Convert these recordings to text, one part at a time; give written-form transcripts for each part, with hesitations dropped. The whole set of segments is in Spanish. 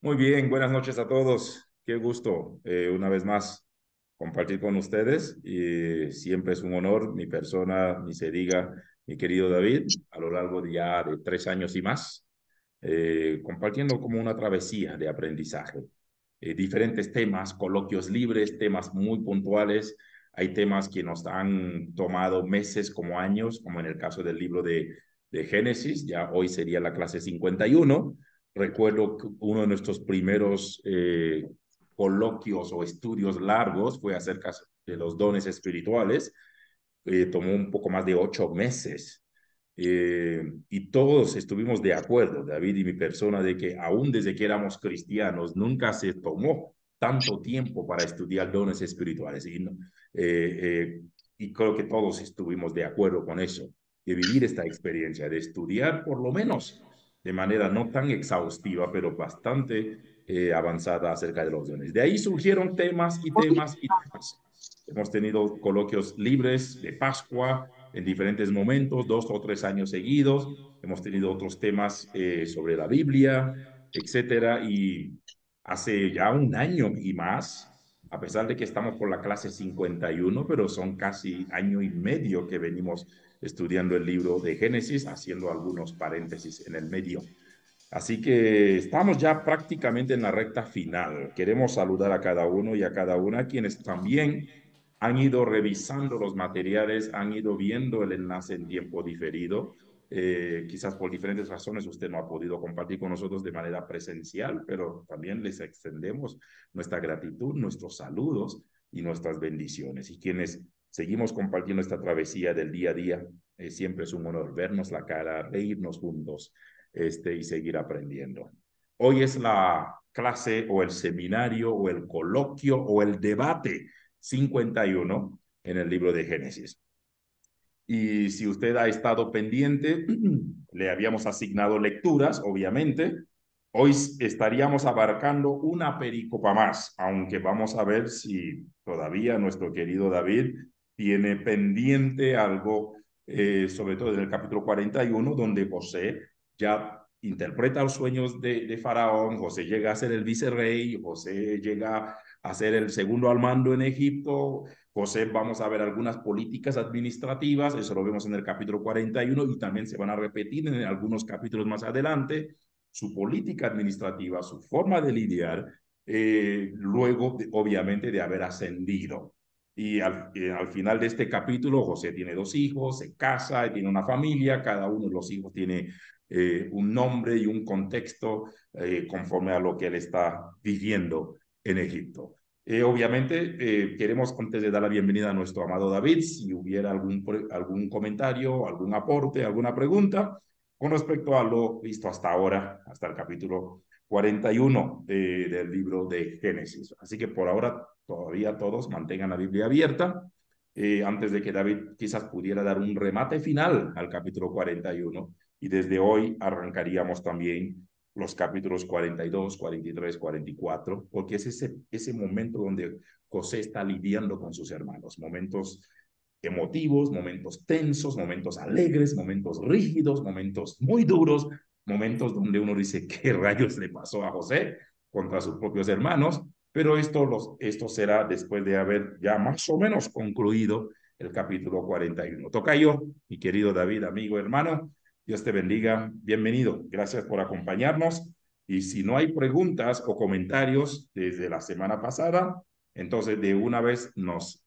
Muy bien, buenas noches a todos. Qué gusto una vez más compartir con ustedes. Y siempre es un honor mi persona, ni se diga, mi querido David, a lo largo de ya de 3 años y más, compartiendo como una travesía de aprendizaje. Diferentes temas, coloquios libres, temas muy puntuales. Hay temas que nos han tomado meses como años, como en el caso del libro de Génesis. Ya hoy sería la clase 51. Recuerdo que uno de nuestros primeros coloquios o estudios largos fue acerca de los dones espirituales. Tomó un poco más de 8 meses. Y todos estuvimos de acuerdo, David y mi persona, de que aún desde que éramos cristianos, nunca se tomó tanto tiempo para estudiar dones espirituales. Y creo que todos estuvimos de acuerdo con eso, de vivir esta experiencia, de estudiar por lo menos de manera no tan exhaustiva, pero bastante avanzada acerca de los dones. De ahí surgieron temas y temas y temas. Hemos tenido coloquios libres de Pascua en diferentes momentos, 2 o 3 años seguidos. Hemos tenido otros temas sobre la Biblia, etcétera. Y hace ya un año y más, a pesar de que estamos por la clase 51, pero son casi año y medio que venimos estudiando el libro de Génesis, haciendo algunos paréntesis en el medio. Así que estamos ya prácticamente en la recta final. Queremos saludar a cada uno y a cada una quienes también han ido revisando los materiales, han ido viendo el enlace en tiempo diferido. Quizás por diferentes razones usted no ha podido compartir con nosotros de manera presencial, pero también les extendemos nuestra gratitud, nuestros saludos y nuestras bendiciones. Y quienes seguimos compartiendo esta travesía del día a día, siempre es un honor vernos la cara, reírnos juntos y seguir aprendiendo. Hoy es la clase o el seminario o el coloquio o el debate 51 en el libro de Génesis. Y si usted ha estado pendiente, le habíamos asignado lecturas, obviamente. Hoy estaríamos abarcando una pericopa más, aunque vamos a ver si todavía nuestro querido David tiene pendiente algo, sobre todo en el capítulo 41, donde José ya interpreta los sueños de Faraón, José llega a ser el vicerrey, José llega a ser el segundo al mando en Egipto. José, vamos a ver algunas políticas administrativas, eso lo vemos en el capítulo 41 y también se van a repetir en algunos capítulos más adelante, su política administrativa, su forma de lidiar, luego obviamente de haber ascendido. Y al final de este capítulo, José tiene 2 hijos, se casa, tiene una familia, cada uno de los hijos tiene un nombre y un contexto conforme a lo que él está viviendo en Egipto. Obviamente, queremos, antes de dar la bienvenida a nuestro amado David, si hubiera algún comentario, algún aporte, alguna pregunta con respecto a lo visto hasta ahora, hasta el capítulo 41 del libro de Génesis. Así que por ahora todavía todos mantengan la Biblia abierta, antes de que David quizás pudiera dar un remate final al capítulo 41. Y desde hoy arrancaríamos también los capítulos 42, 43, 44, porque es ese momento donde José está lidiando con sus hermanos, momentos emotivos, momentos tensos, momentos alegres, momentos rígidos, momentos muy duros, momentos donde uno dice, ¿qué rayos le pasó a José contra sus propios hermanos? Pero esto será después de haber ya más o menos concluido el capítulo 41. Tocayo, mi querido David, amigo, hermano, Dios te bendiga. Bienvenido. Gracias por acompañarnos. Y si no hay preguntas o comentarios desde la semana pasada, entonces de una vez nos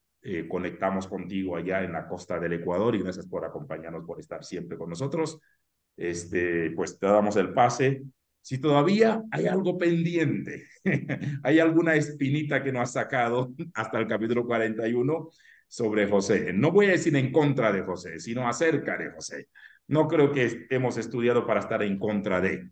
conectamos contigo allá en la costa del Ecuador y gracias por acompañarnos, por estar siempre con nosotros. Pues te damos el pase. Si todavía hay algo pendiente, hay alguna espinita que no has sacado hasta el capítulo 41 sobre José. No voy a decir en contra de José, sino acerca de José. No creo que hemos estudiado para estar en contra de,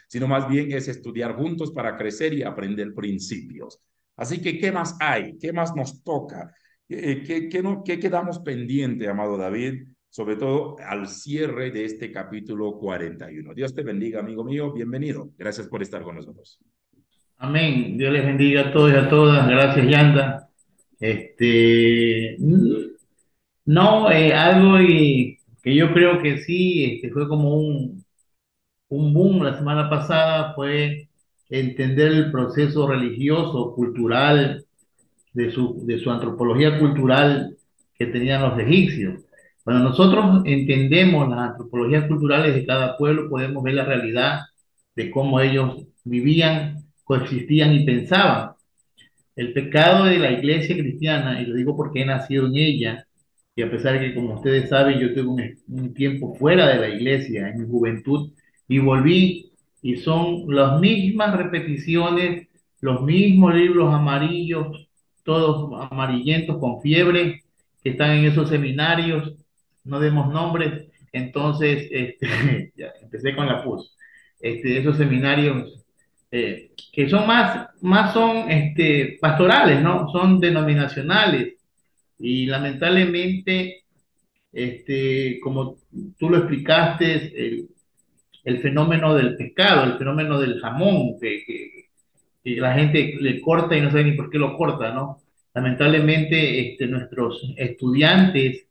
sino más bien es estudiar juntos para crecer y aprender principios. Así que, ¿qué más hay? ¿Qué más nos toca? ¿Qué quedamos pendiente, amado David? Sobre todo al cierre de este capítulo 41. Dios te bendiga, amigo mío. Bienvenido. Gracias por estar con nosotros. Amén. Dios les bendiga a todos y a todas. Gracias, Yanda. Este, no, algo que yo creo que sí, fue como un boom la semana pasada fue entender el proceso religioso, cultural, de su antropología cultural que tenían los egipcios. Cuando nosotros entendemos las antropologías culturales de cada pueblo, podemos ver la realidad de cómo ellos vivían, coexistían y pensaban. El pecado de la iglesia cristiana, y lo digo porque he nacido en ella, y a pesar de que, como ustedes saben, yo tuve un tiempo fuera de la iglesia en mi juventud y volví, y son las mismas repeticiones, los mismos libros amarillos, todos amarillentos con fiebre, que están en esos seminarios, no demos nombres, entonces, ya empecé con la PUS, esos seminarios que son más son pastorales, ¿no? Son denominacionales y lamentablemente, como tú lo explicaste, el fenómeno del pescado, el fenómeno del jamón, que la gente le corta y no sabe ni por qué lo corta, ¿no? Lamentablemente, nuestros estudiantes,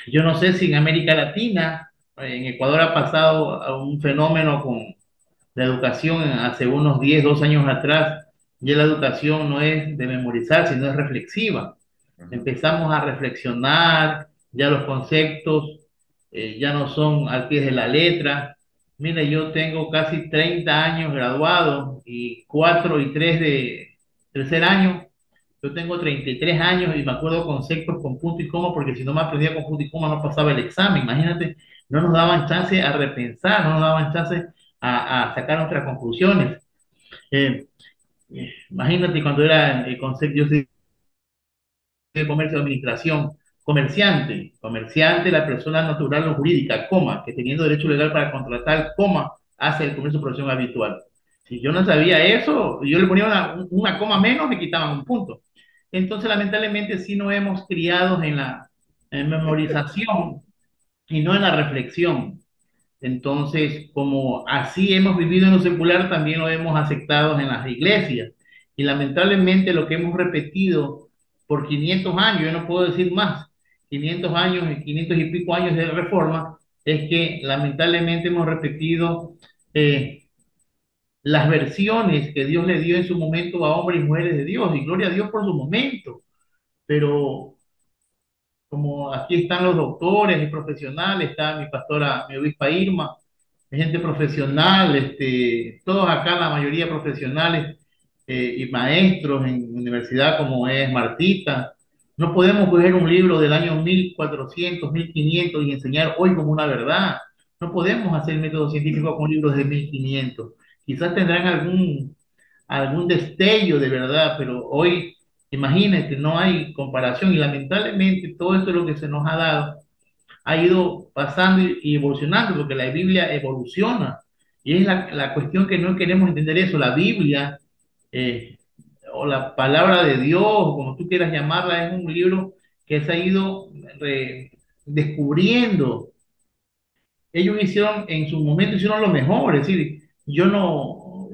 yo no sé si en América Latina, en Ecuador ha pasado a un fenómeno con la educación hace unos 10 2 años atrás, ya la educación no es de memorizar, sino es reflexiva. Ujú. Empezamos a reflexionar, ya los conceptos ya no son al pie de la letra. Mira, yo tengo casi 30 años graduado y 4 y 3 de tercer año. Yo tengo 33 años y me acuerdo conceptos con punto y coma, porque si no me aprendía con punto y coma no pasaba el examen. Imagínate, no nos daban chance a repensar, no nos daban chance a sacar nuestras conclusiones. Eh, Imagínate cuando era el concepto, yo soy de comercio de administración, comerciante, la persona natural o jurídica, coma, que teniendo derecho legal para contratar, coma, hace el comercio de profesión habitual. Si yo no sabía eso, yo le ponía una coma menos, me quitaban un punto. Entonces, lamentablemente, sí nos hemos criado en la en memorización y no en la reflexión. Entonces, como así hemos vivido en lo secular, también lo hemos aceptado en las iglesias. Y lamentablemente lo que hemos repetido por 500 años, yo no puedo decir más, 500 años y 500 y pico años de reforma, es que lamentablemente hemos repetido eh, las versiones que Dios le dio en su momento a hombres y mujeres de Dios. Y gloria a Dios por su momento. Pero como aquí están los doctores y profesionales, está mi pastora, mi obispa Irma, gente profesional, todos acá, la mayoría profesionales y maestros en universidad como es Martita. No podemos coger un libro del año 1400, 1500 y enseñar hoy como una verdad. No podemos hacer método científico con libros de 1500. Quizás tendrán algún destello de verdad, pero hoy, imagínate, no hay comparación y lamentablemente todo esto es lo que se nos ha dado ha ido pasando y evolucionando, porque la Biblia evoluciona. Y es la cuestión que no queremos entender eso. La Biblia, eh, o la palabra de Dios, o como tú quieras llamarla, es un libro que se ha ido descubriendo. Ellos hicieron, en su momento hicieron lo mejor, es decir, yo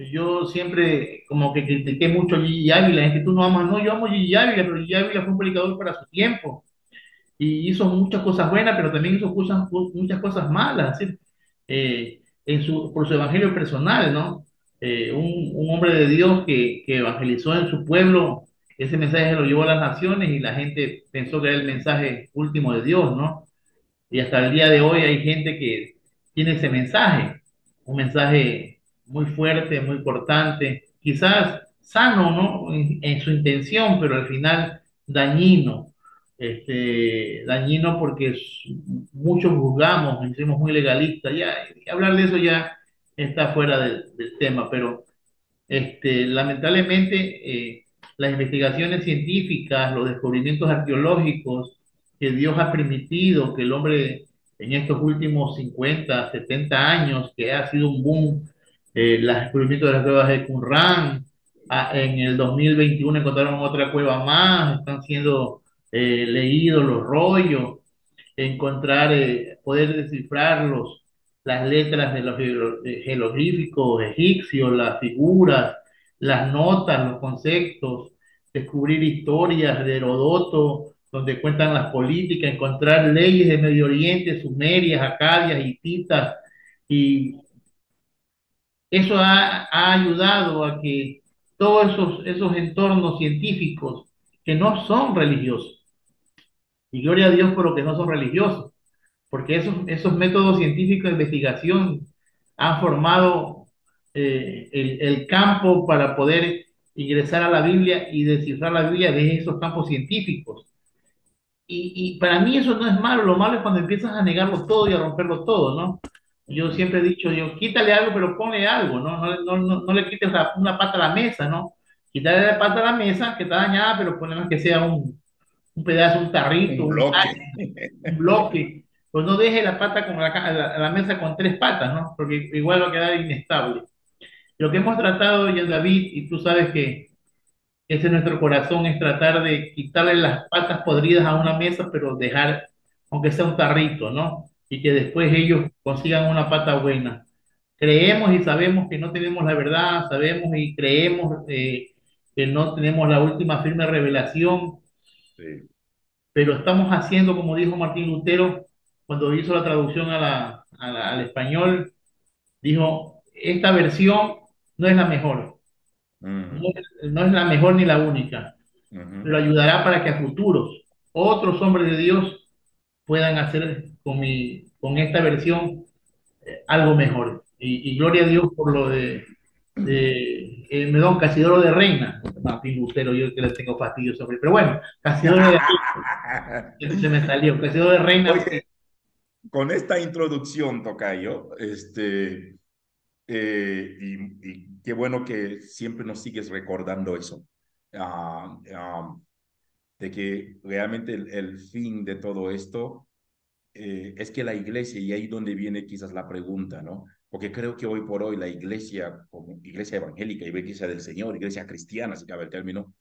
siempre como que critiqué mucho a Gigi Ávila, es que tú no amas, no, yo amo a Gigi Ávila, pero Gigi Ávila fue un predicador para su tiempo y hizo muchas cosas buenas, pero también hizo muchas cosas malas, es decir, por su evangelio personal, ¿no? Un hombre de Dios que evangelizó en su pueblo, ese mensaje lo llevó a las naciones y la gente pensó que era el mensaje último de Dios, ¿no? Y hasta el día de hoy hay gente que tiene ese mensaje, un mensaje muy fuerte, muy cortante, quizás sano, ¿no? En su intención, pero al final dañino. Dañino porque muchos juzgamos, nos hicimos muy legalistas, ya, y hablar de eso ya está fuera del tema, pero lamentablemente, las investigaciones científicas, los descubrimientos arqueológicos que Dios ha permitido que el hombre en estos últimos 50 70 años, que ha sido un boom, los descubrimientos de las cuevas de Qumran, en el 2021 encontraron otra cueva más, están siendo leídos los rollos, encontrar, poder descifrar las letras de los jeroglíficos egipcios, las figuras, las notas, los conceptos, descubrir historias de Herodoto, donde cuentan las políticas, encontrar leyes de Medio Oriente, sumerias, acadias, hititas, Y eso ha ayudado a que todos esos entornos científicos que no son religiosos, y gloria a Dios por lo que no son religiosos, porque esos métodos científicos de investigación han formado el campo para poder ingresar a la Biblia y descifrar la Biblia de esos campos científicos. Y para mí eso no es malo, lo malo es cuando empiezas a negarlo todo y a romperlo todo, ¿no? Yo Ujú. siempre he dicho, yo, quítale algo, pero ponle algo, ¿no? No le quites una pata a la mesa, ¿no? Quítale la pata a la mesa que está dañada, pero ponle más que sea un pedazo, un tarrito, Un bloque. un bloque. Pues no deje la pata con la mesa con tres patas, ¿no? Porque igual va a quedar inestable. Lo que hemos tratado, ya David, y tú sabes que ese es nuestro corazón, es tratar de quitarle las patas podridas a una mesa, pero dejar, aunque sea un tarrito, ¿no? Y que después ellos consigan una pata buena. Creemos y sabemos que no tenemos la verdad, sabemos y creemos que no tenemos la última firme revelación, Sí. pero estamos haciendo, como dijo Martín Lutero, cuando hizo la traducción al español, dijo, esta versión no es la mejor, Mm, no es la mejor ni la única, ujú. pero ayudará para que a futuros otros hombres de Dios puedan hacer con esta versión algo mejor. Y gloria a Dios por lo de Medón Casidoro de Reina, Martín Lutero, yo que le tengo fastidio sobre, pero bueno, Casidoro de Reina, se me salió, Casidoro de Reina, Oye, con esta introducción, tocayo, y qué bueno que siempre nos sigues recordando eso, ah, ah, de que realmente el fin de todo esto es que la iglesia, y ahí donde viene quizás la pregunta, ¿no? Porque creo que hoy por hoy la iglesia, como iglesia evangélica, iglesia del Señor, iglesia cristiana, si cabe el término,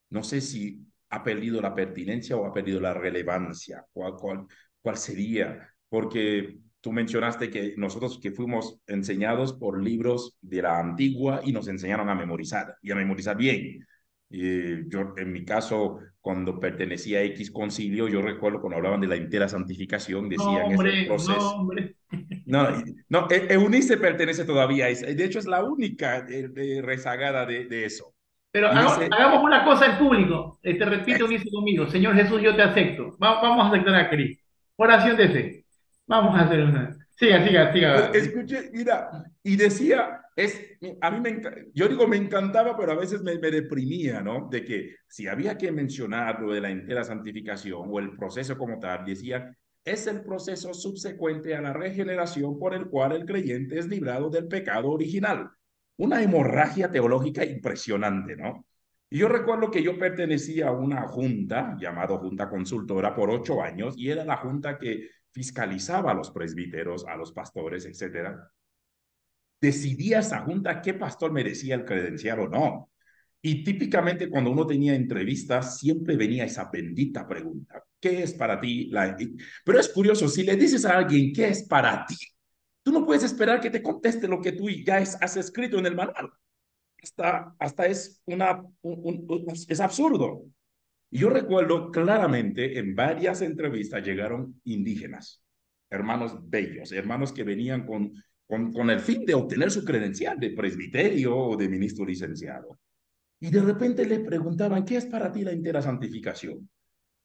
no sé si ha perdido la pertinencia o ha perdido la relevancia. ¿Cuál sería? Porque tú mencionaste que nosotros que fuimos enseñados por libros de la antigua y nos enseñaron a memorizar y a memorizar bien. Yo, en mi caso, cuando pertenecía a X concilio, yo recuerdo cuando hablaban de la entera santificación, no decían es el hombre, no proceso. hombre. No, no, Eunice pertenece todavía a esa. De hecho, es la única rezagada de eso. Pero Y dice, hagamos una cosa en público. Te repite unirse conmigo. Señor Jesús, yo te acepto. Vamos a aceptar a Cristo. Oración de fe. Vamos a hacer una. Siga, siga, pues siga. escuché, mira, y decía, a mí yo digo me encantaba, pero a veces me deprimía, ¿no? De que si había que mencionar lo de la entera santificación o el proceso como tal, decía, es el proceso subsecuente a la regeneración por el cual el creyente es librado del pecado original. Una hemorragia teológica impresionante, ¿no? Y yo recuerdo que yo pertenecía a una junta, llamada Junta Consultora, por 8 años, y era la junta que fiscalizaba a los presbíteros, a los pastores, etcétera. Decidía esa junta qué pastor merecía el credencial o no. Y típicamente cuando uno tenía entrevistas, siempre venía esa bendita pregunta, ¿qué es para ti? Pero es curioso, si le dices a alguien, ¿qué es para ti? Tú no puedes esperar que te conteste lo que tú ya has escrito en el manual. Hasta es, es absurdo. Y yo recuerdo claramente en varias entrevistas llegaron indígenas, hermanos bellos, hermanos que venían con el fin de obtener su credencial de presbiterio o de ministro licenciado. Y de repente le preguntaban, ¿qué es para ti la entera santificación?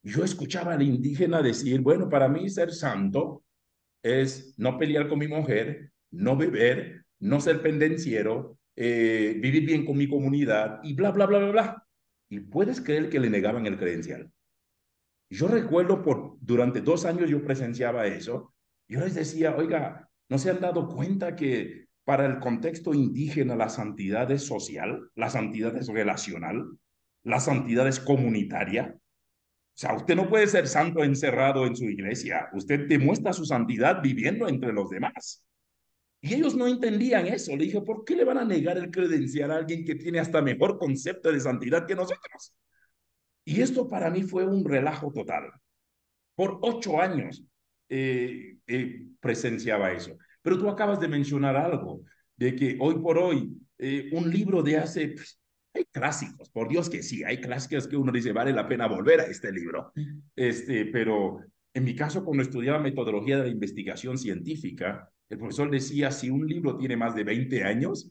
Y yo escuchaba al indígena decir, bueno, para mí ser santo es no pelear con mi mujer, no beber, no ser pendenciero, vivir bien con mi comunidad y bla, bla, bla, bla, bla. Y puedes creer que le negaban el credencial. Yo recuerdo durante 2 años yo presenciaba eso. Yo les decía, oiga, ¿no se han dado cuenta que para el contexto indígena la santidad es social, la santidad es relacional, la santidad es comunitaria? O sea, usted no puede ser santo encerrado en su iglesia. Usted demuestra su santidad viviendo entre los demás. Y ellos no entendían eso. Le dije, ¿por qué le van a negar el credencial a alguien que tiene hasta mejor concepto de santidad que nosotros? Y esto para mí fue un relajo total. Por 8 años presenciaba eso. Pero tú acabas de mencionar algo, de que hoy por hoy un libro de hace, pues, hay clásicos, por Dios que sí, hay clásicos que uno dice, vale la pena volver a este libro. Pero en mi caso, cuando estudiaba metodología de la investigación científica, El profesor decía, si un libro tiene más de 20 años,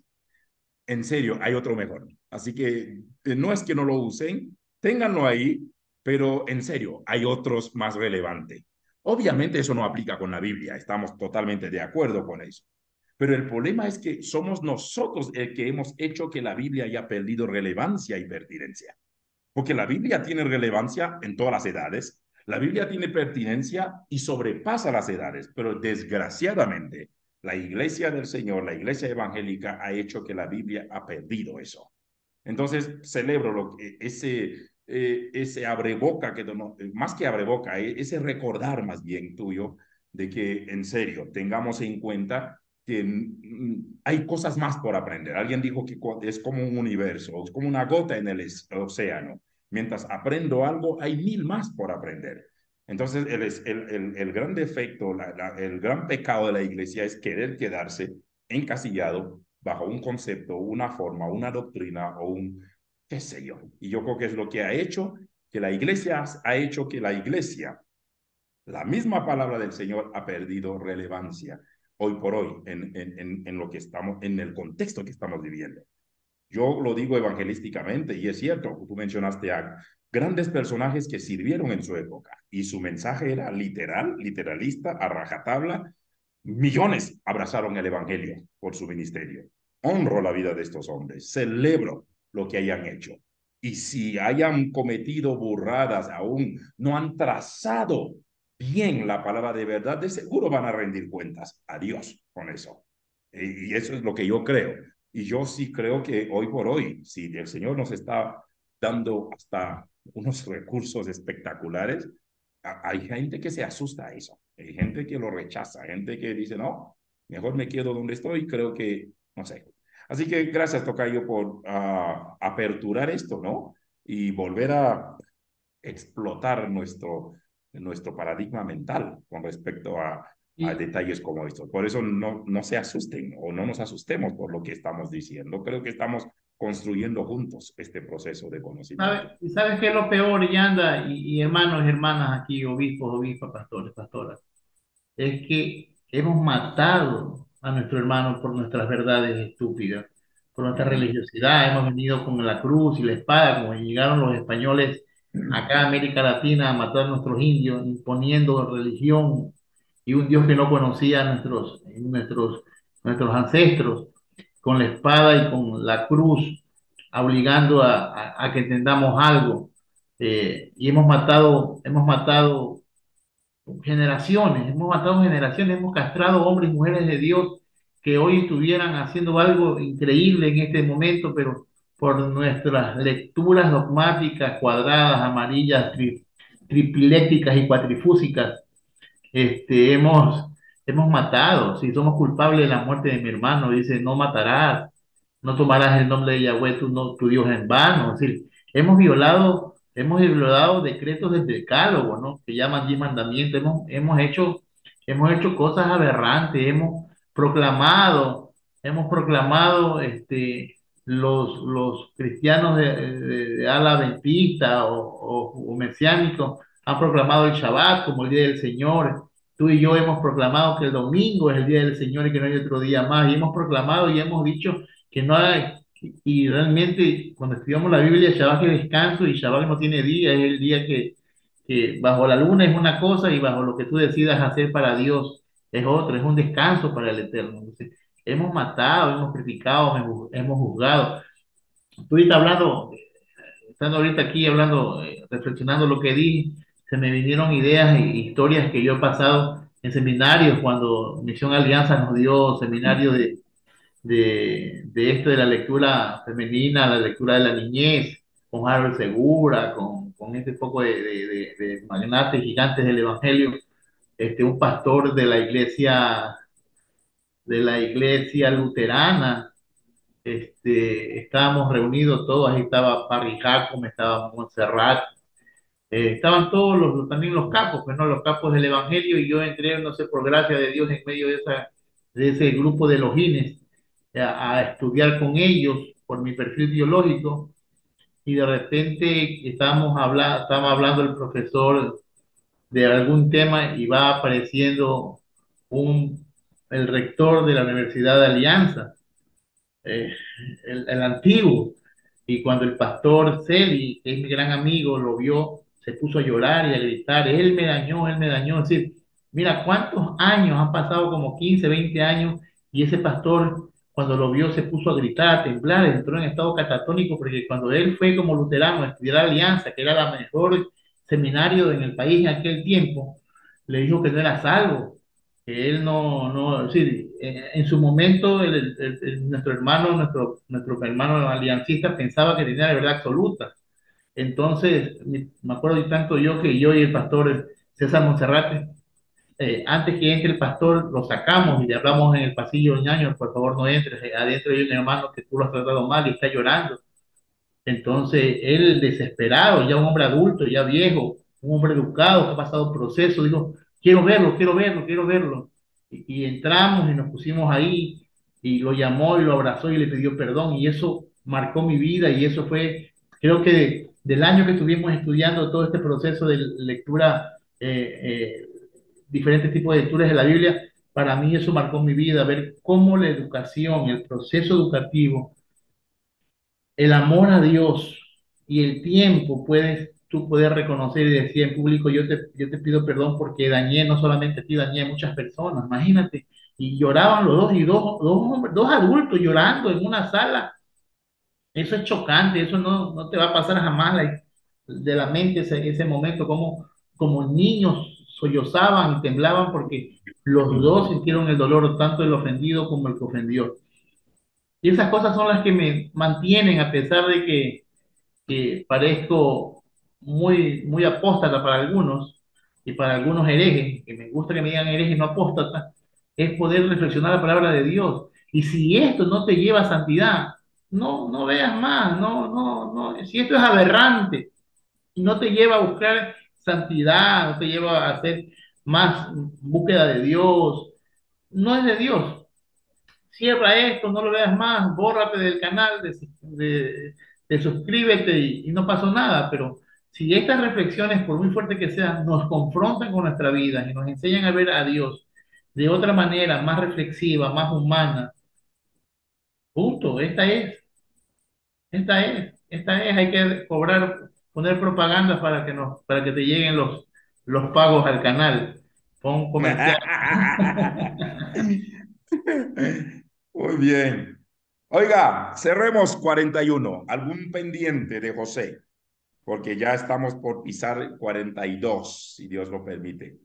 en serio, hay otro mejor. Así que no es que no lo usen, ténganlo ahí, pero en serio, hay otros más relevantes. Obviamente eso no aplica con la Biblia, estamos totalmente de acuerdo con eso. Pero el problema es que somos nosotros el que hemos hecho que la Biblia haya perdido relevancia y pertinencia. Porque la Biblia tiene relevancia en todas las edades, la Biblia tiene pertinencia y sobrepasa las edades, pero desgraciadamente la iglesia del Señor, la iglesia evangélica, ha hecho que la Biblia ha perdido eso. Entonces, celebro ese abreboca, que no, más que abreboca, ese recordar más bien tuyo de que en serio tengamos en cuenta que hay cosas más por aprender. Alguien dijo que es como un universo, es como una gota en el océano. Mientras aprendo algo, hay mil más por aprender. Entonces, el gran defecto, el gran pecado de la iglesia es querer quedarse encasillado bajo un concepto, una forma, una doctrina o un qué sé yo. Y yo creo que es lo que ha hecho que la iglesia, ha hecho que la iglesia, la misma palabra del Señor, ha perdido relevancia hoy por hoy en lo que estamos, en el contexto que estamos viviendo. Yo lo digo evangelísticamente y es cierto, tú mencionaste a grandes personajes que sirvieron en su época y su mensaje era literal, literalista, a rajatabla. Millones abrazaron el evangelio por su ministerio. Honro la vida de estos hombres, celebro lo que hayan hecho. Y si hayan cometido burradas, aún no han trazado bien la palabra de verdad, de seguro van a rendir cuentas a Dios con eso. Y eso es lo que yo creo. Y yo sí creo que hoy por hoy, si el Señor nos está dando hasta unos recursos espectaculares, hay gente que se asusta a eso, hay gente que lo rechaza, gente que dice, no, mejor me quedo donde estoy, creo que, no sé. Así que gracias, Tocayo, por aperturar esto, ¿no? Y volver a explotar nuestro paradigma mental con respecto a Y, detalles como estos. Por eso no se asusten o no nos asustemos por lo que estamos diciendo. Creo que estamos construyendo juntos este proceso de conocimiento. ¿sabes qué es lo peor, Yanda? Y hermanos y hermanas aquí, obispos, obispas, pastores, pastoras? Es que hemos matado a nuestro hermano por nuestras verdades estúpidas, por nuestra Ujú. religiosidad. Hemos venido con la cruz y la espada, como llegaron los españoles acá a América Latina a matar a nuestros indios, imponiendo religión y un Dios que no conocía a nuestros ancestros, con la espada y con la cruz, obligando a que entendamos algo. Y hemos matado generaciones, hemos castrado hombres y mujeres de Dios que hoy estuvieran haciendo algo increíble en este momento, pero por nuestras lecturas dogmáticas, cuadradas, amarillas, tripiléticas y cuatrifúsicas, hemos matado. Si somos culpables de la muerte de mi hermano, dice, no matarás, no tomarás el nombre de Yahweh, tu Dios en vano. Es decir, hemos violado decretos del decálogo, ¿no? Que llaman 10 mandamientos. Hemos hecho cosas aberrantes, hemos proclamado los cristianos de ala adventista o mesiánicos han proclamado el Shabbat como el día del Señor. Tú y yo hemos proclamado que el domingo es el día del Señor y que no hay otro día más. Y hemos proclamado y hemos dicho que no hay, y realmente cuando estudiamos la Biblia, Shabbat es descanso y Shabbat no tiene día, es el día que bajo la luna es una cosa y bajo lo que tú decidas hacer para Dios es otra, es un descanso para el Eterno. Entonces, hemos matado, hemos criticado, hemos juzgado. Tú ahorita hablando, estando ahorita aquí hablando, reflexionando lo que di, se me vinieron ideas e historias que yo he pasado en seminarios cuando Misión Alianza nos dio seminario de esto de la lectura femenina, la lectura de la niñez, con Harold Segura, con este poco de magnates gigantes del Evangelio, un pastor de la iglesia luterana, estábamos reunidos todos, ahí estaba Parry Jacome, estaba Montserrat, estaban todos también los capos, pues no, los capos del Evangelio, y yo entré, no sé, por gracia de Dios, en medio de ese grupo de logines, a estudiar con ellos por mi perfil biológico, y de repente estaba hablando el profesor de algún tema y va apareciendo el rector de la Universidad de Alianza, eh, el antiguo. Y cuando el pastor Celi, que es mi gran amigo, lo vio, se puso a llorar y a gritar, él me dañó. Es decir, mira cuántos años han pasado, como 15 20 años, y ese pastor, cuando lo vio, se puso a gritar, a temblar, entró en estado catatónico, porque cuando él fue como luterano a estudiar Alianza, que era la mejor seminario en el país en aquel tiempo, le dijo que no era salvo, que él es decir, en su momento nuestro hermano, nuestro hermano aliancista pensaba que tenía la verdad absoluta. Entonces, me acuerdo de tanto yo que yo y el pastor César Monserrate, antes que entre el pastor, lo sacamos y le hablamos en el pasillo, ñaño, por favor no entres, adentro hay un hermano que tú lo has tratado mal y está llorando. Entonces, él desesperado, ya un hombre adulto, ya viejo, un hombre educado que ha pasado proceso, dijo, quiero verlo, quiero verlo, quiero verlo. Y entramos y nos pusimos ahí y lo llamó y lo abrazó y le pidió perdón y eso marcó mi vida y eso fue, creo que del año que estuvimos estudiando todo este proceso de lectura, diferentes tipos de lecturas de la Biblia, para mí eso marcó mi vida, ver cómo la educación, el proceso educativo, el amor a Dios y el tiempo tú puedes reconocer y decir en público, yo te pido perdón porque dañé, no solamente a ti, dañé a muchas personas, imagínate. Y lloraban los dos, y dos adultos llorando en una sala. Eso es chocante, eso no te va a pasar jamás de la mente ese momento, como niños sollozaban y temblaban porque los dos sintieron el dolor, tanto el ofendido como el que ofendió. Y esas cosas son las que me mantienen, a pesar de que parezco muy apóstata para algunos y para algunos herejes, que me gusta que me digan herejes no apóstata, es poder reflexionar la palabra de Dios. Y si esto no te lleva a santidad, no veas más, no. Si esto es aberrante y no te lleva a buscar santidad, no te lleva a hacer más búsqueda de Dios, no es de Dios. Cierra esto, no lo veas más, bórrate del canal, de suscríbete y no pasó nada, pero si estas reflexiones, por muy fuertes que sean, nos confrontan con nuestra vida y nos enseñan a ver a Dios de otra manera, más reflexiva, más humana, punto, esta es, hay que cobrar, poner propaganda para que te lleguen los pagos al canal, pon comercial. Muy bien. Oiga, cerremos 41. ¿Algún pendiente de José? Porque ya estamos por pisar 42, si Dios lo permite.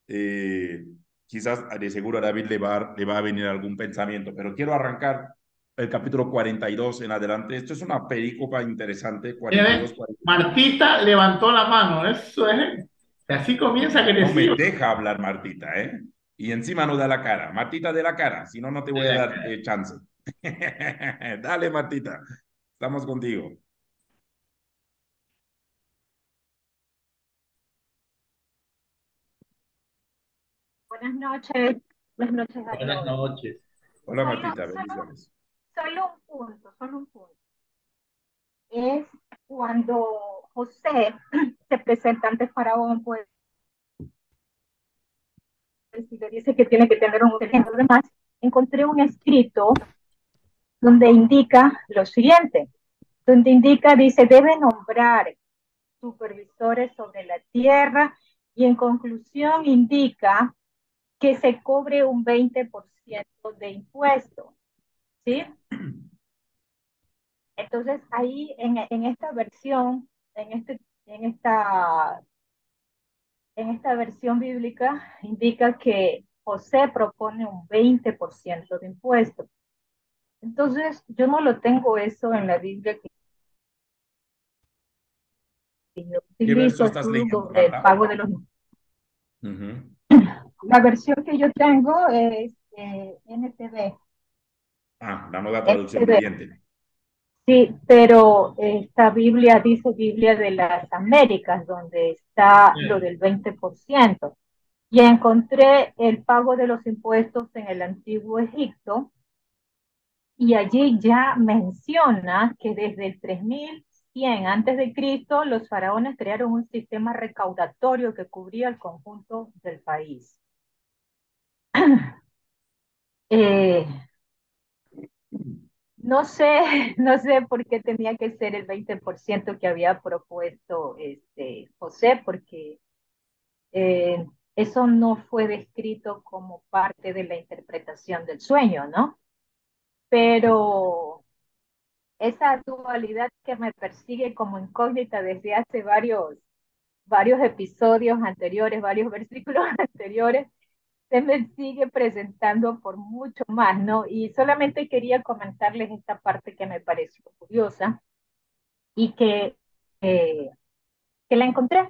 Eh, Quizás de seguro a David le va a venir algún pensamiento, pero quiero arrancar el capítulo 42 en adelante. Esto es una perícopa interesante, Mira, 42, ve, 43. Martita levantó la mano, eso es. Así comienza No me agresivo. deja hablar Martita, ¿eh? Y encima no da la cara. Martita, de la cara, si no, no te voy a dar chance. Dale, Martita, estamos contigo. Buenas noches a Buenas todos. noches. Hola, Solo, Martita, solo, bendiciones. solo un punto. Es cuando José se presenta ante Faraón, pues, y le dice que tiene que tener un terreno. Además, encontré un escrito donde indica lo siguiente, dice, debe nombrar supervisores sobre la tierra y en conclusión indica que se cobre un 20% de impuesto, ¿sí? Entonces ahí en esta versión, en, este, en, esta, en esta versión bíblica, indica que José propone un 20% de impuesto. Entonces yo no lo tengo eso en la Biblia que yo ¿Qué verso utilizo, estás estudio leyendo, sobre el Marta? pago de los... Uh-huh. La versión que yo tengo es NTV. Ah, la nueva traducción NTV. viviente. Sí, pero esta Biblia dice Biblia de las Américas, donde está lo del 20%. Y encontré el pago de los impuestos en el antiguo Egipto, y allí ya menciona que desde el 3100 antes de Cristo los faraones crearon un sistema recaudatorio que cubría el conjunto del país. Eh, no sé, no sé por qué tenía que ser el 20% que había propuesto José, porque eh, eso no fue descrito como parte de la interpretación del sueño, ¿no? Pero esa dualidad que me persigue como incógnita desde hace varios episodios anteriores, varios versículos anteriores, se me sigue presentando por mucho más, ¿no? Y solamente quería comentarles esta parte que me pareció curiosa y eh, que la encontré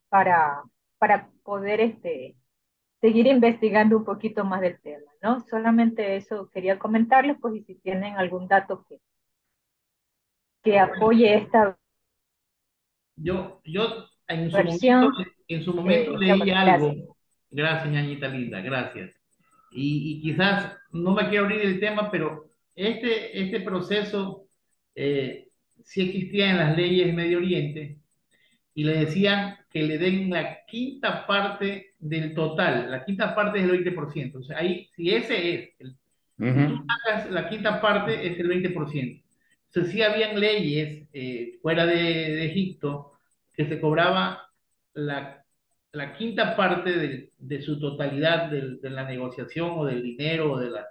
para, para poder seguir investigando un poquito más del tema, ¿no? Solamente eso quería comentarles, pues, y si tienen algún dato que Bueno, apoye esta yo versión, en su momento leí algo. gracias. Gracias, ñañita linda, gracias. Y quizás no me quiero abrir el tema, pero este proceso sí existía en las leyes de Medio Oriente y le decían que le den la quinta parte del total, la quinta parte es el 20%. O sea, ahí, si ese es, si tú Ujú. sacas la quinta parte, es el 20%. Entonces, sí habían leyes fuera de Egipto que se cobraba la, la quinta parte de su totalidad de la negociación o del dinero o de la...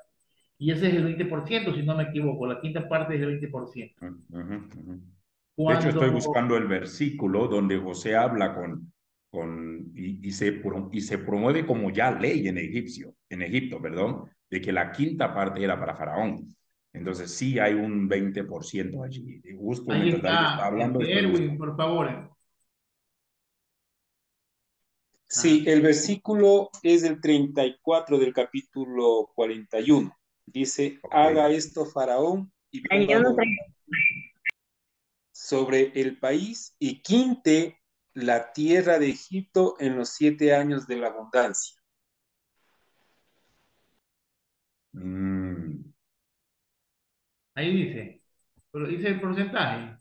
Y ese es el 20% si no me equivoco, la quinta parte es el 20%. Ujú, ujú. De hecho, estoy Cuando buscando el versículo donde José habla y se promueve como ya ley en Egipto, perdón, de que la quinta parte era para Faraón. Entonces sí hay un 20% allí. Y justo ahí mientras David está está, hablando, estoy Erwin, buscando. por favor. Ah, Sí, el versículo es el 34 del capítulo 41. Dice, Ok. haga esto Faraón y ponga Ayuno dominio sobre el país y quinte la tierra de Egipto en los 7 años de la abundancia. Mm. ahí dice, pero dice el porcentaje.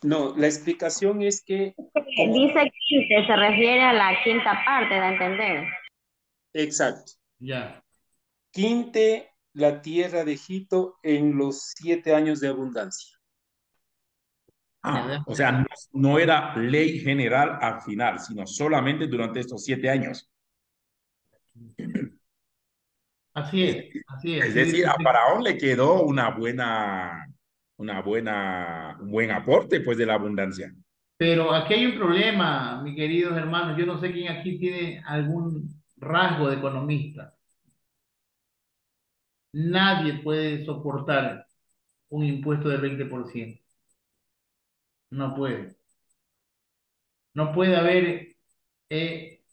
No, la explicación es que, como, dice quinte, se refiere a la quinta parte, de entender. exacto, Ya. quinte la tierra de Egipto en los 7 años de abundancia. O sea, no, no era ley general al final, sino solamente durante estos 7 años. Así Es, es, así es. es Sí, decir, a Faraón le quedó un buen aporte pues de la abundancia. pero aquí hay un problema, mis queridos hermanos. Yo no sé quién aquí tiene algún rasgo de economista. Nadie puede soportar un impuesto del 20%. No puede. No puede haber,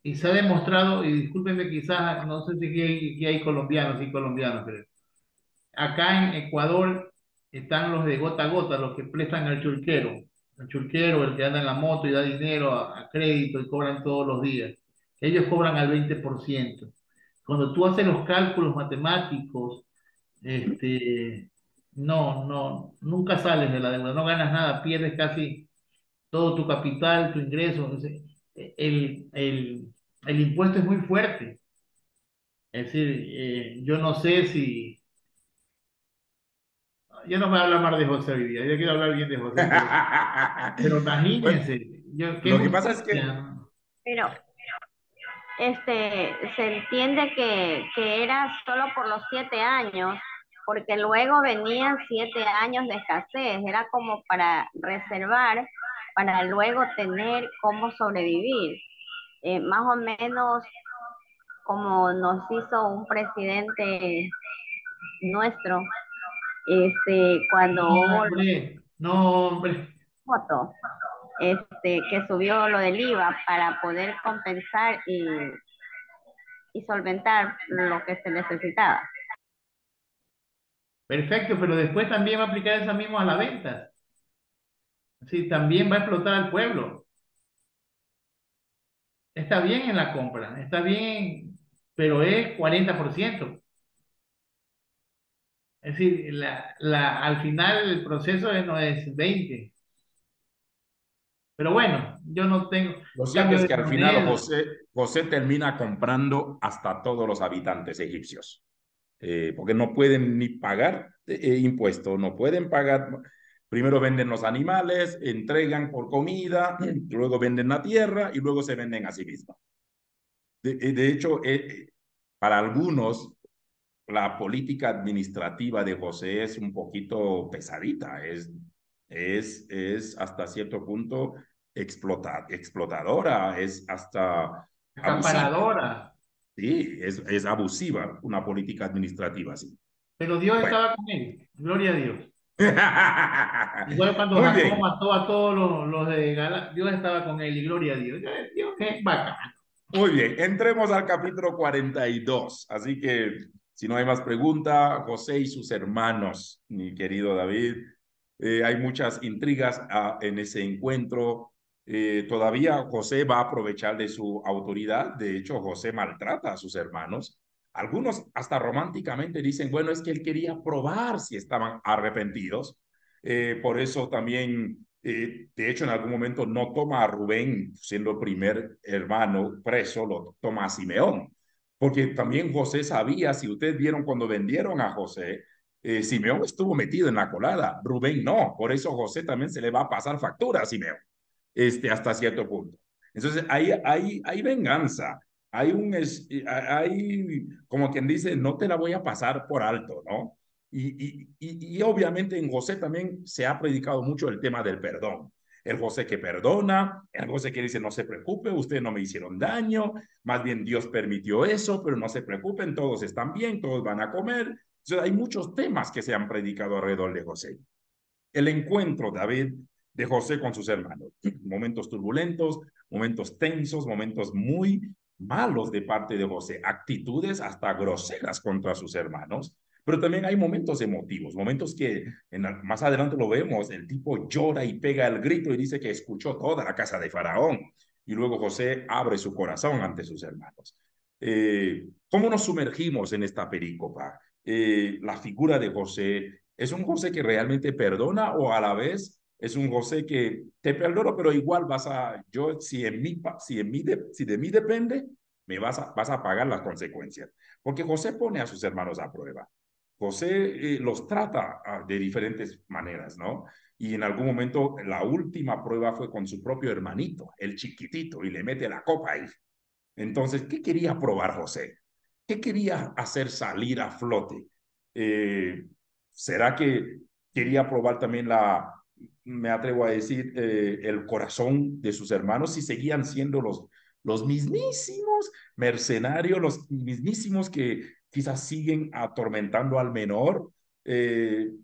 y se ha demostrado, y discúlpenme quizás, no sé si aquí hay colombianos y colombianos, creo. Acá en Ecuador están los de gota a gota, los que prestan al chulquero. El chulquero, el que anda en la moto y da dinero a crédito y cobran todos los días. Ellos cobran al 20%. Cuando tú haces los cálculos matemáticos, este, nunca sales de la deuda, no ganas nada, pierdes casi todo tu capital, tu ingreso. Entonces, el impuesto es muy fuerte. Es decir, yo no sé si yo no voy a hablar más de José hoy día, yo quiero hablar bien de José, pero Bueno, imagínense, qué lo que pasa es que justicia, ¿no? Pero se entiende que era solo por los 7 años, porque luego venían 7 años de escasez, era como para reservar, para luego tener cómo sobrevivir. Más o menos como nos hizo un presidente nuestro, cuando No, hubo los hombre, no, hombre. votos, que subió lo del IVA para poder compensar y solventar lo que se necesitaba. Perfecto, pero después también va a aplicar esa misma a la venta. Sí, también va a explotar al pueblo. Está bien en la compra, está bien, pero es 40%. Es decir, al final el proceso no es 20. Pero bueno, yo no tengo Lo cierto cambio es de que al final moneda. José termina comprando hasta todos los habitantes egipcios, porque no pueden ni pagar impuestos, no pueden pagar. Primero venden los animales, entregan por comida, luego venden la tierra y luego se venden a sí mismos. De hecho, para algunos, la política administrativa de José es un poquito pesadita, es hasta cierto punto explotadora, es hasta abusiva. Acaparadora. Sí, es abusiva una política administrativa así. Pero Dios Bueno. estaba con él. Gloria a Dios. Igual cuando Muy Jacob bien, mató a todos los de Gala, Dios estaba con él y gloria a Dios. Dios es bacán. muy bien. Entremos al capítulo 42. Así que, si no hay más preguntas, José y sus hermanos, mi querido David, hay muchas intrigas en ese encuentro. Todavía José va a aprovechar de su autoridad. De hecho, José maltrata a sus hermanos. Algunos hasta románticamente dicen, bueno, es que él quería probar si estaban arrepentidos. Por eso también, de hecho, en algún momento no toma a Rubén siendo el primer hermano preso, lo toma a Simeón. Porque también José sabía, si ustedes vieron cuando vendieron a José, Simeón estuvo metido en la colada, Rubén no, por eso José también se le va a pasar factura a Simeón, hasta cierto punto. Entonces, hay venganza, hay, como quien dice, no te la voy a pasar por alto, ¿no? Y obviamente en José también se ha predicado mucho el tema del perdón. El José que perdona, el José que dice, no se preocupe, ustedes no me hicieron daño, más bien Dios permitió eso, pero no se preocupen, todos están bien, todos van a comer. Entonces, hay muchos temas que se han predicado alrededor de José. El encuentro, David, de José con sus hermanos. Momentos turbulentos, momentos tensos, momentos muy malos de parte de José, actitudes hasta groseras contra sus hermanos, pero también hay momentos emotivos, momentos que más adelante lo vemos, el tipo llora y pega el grito y dice que escuchó toda la casa de Faraón, y luego José abre su corazón ante sus hermanos. ¿Cómo nos sumergimos en esta perícopa? La figura de José, ¿es un José que realmente perdona o a la vez es un José que te perdono, pero igual yo, si de mí depende, vas a pagar las consecuencias? Porque José pone a sus hermanos a prueba. José los trata de diferentes maneras, ¿no? Y en algún momento la última prueba fue con su propio hermanito, el chiquitito, y le mete la copa ahí. Entonces, ¿qué quería probar José? ¿Qué quería hacer salir a flote? Eh, ¿Será que quería probar también me atrevo a decir, el corazón de sus hermanos, si seguían siendo los mismísimos mercenarios, los mismísimos que quizás siguen atormentando al menor? ¿Qué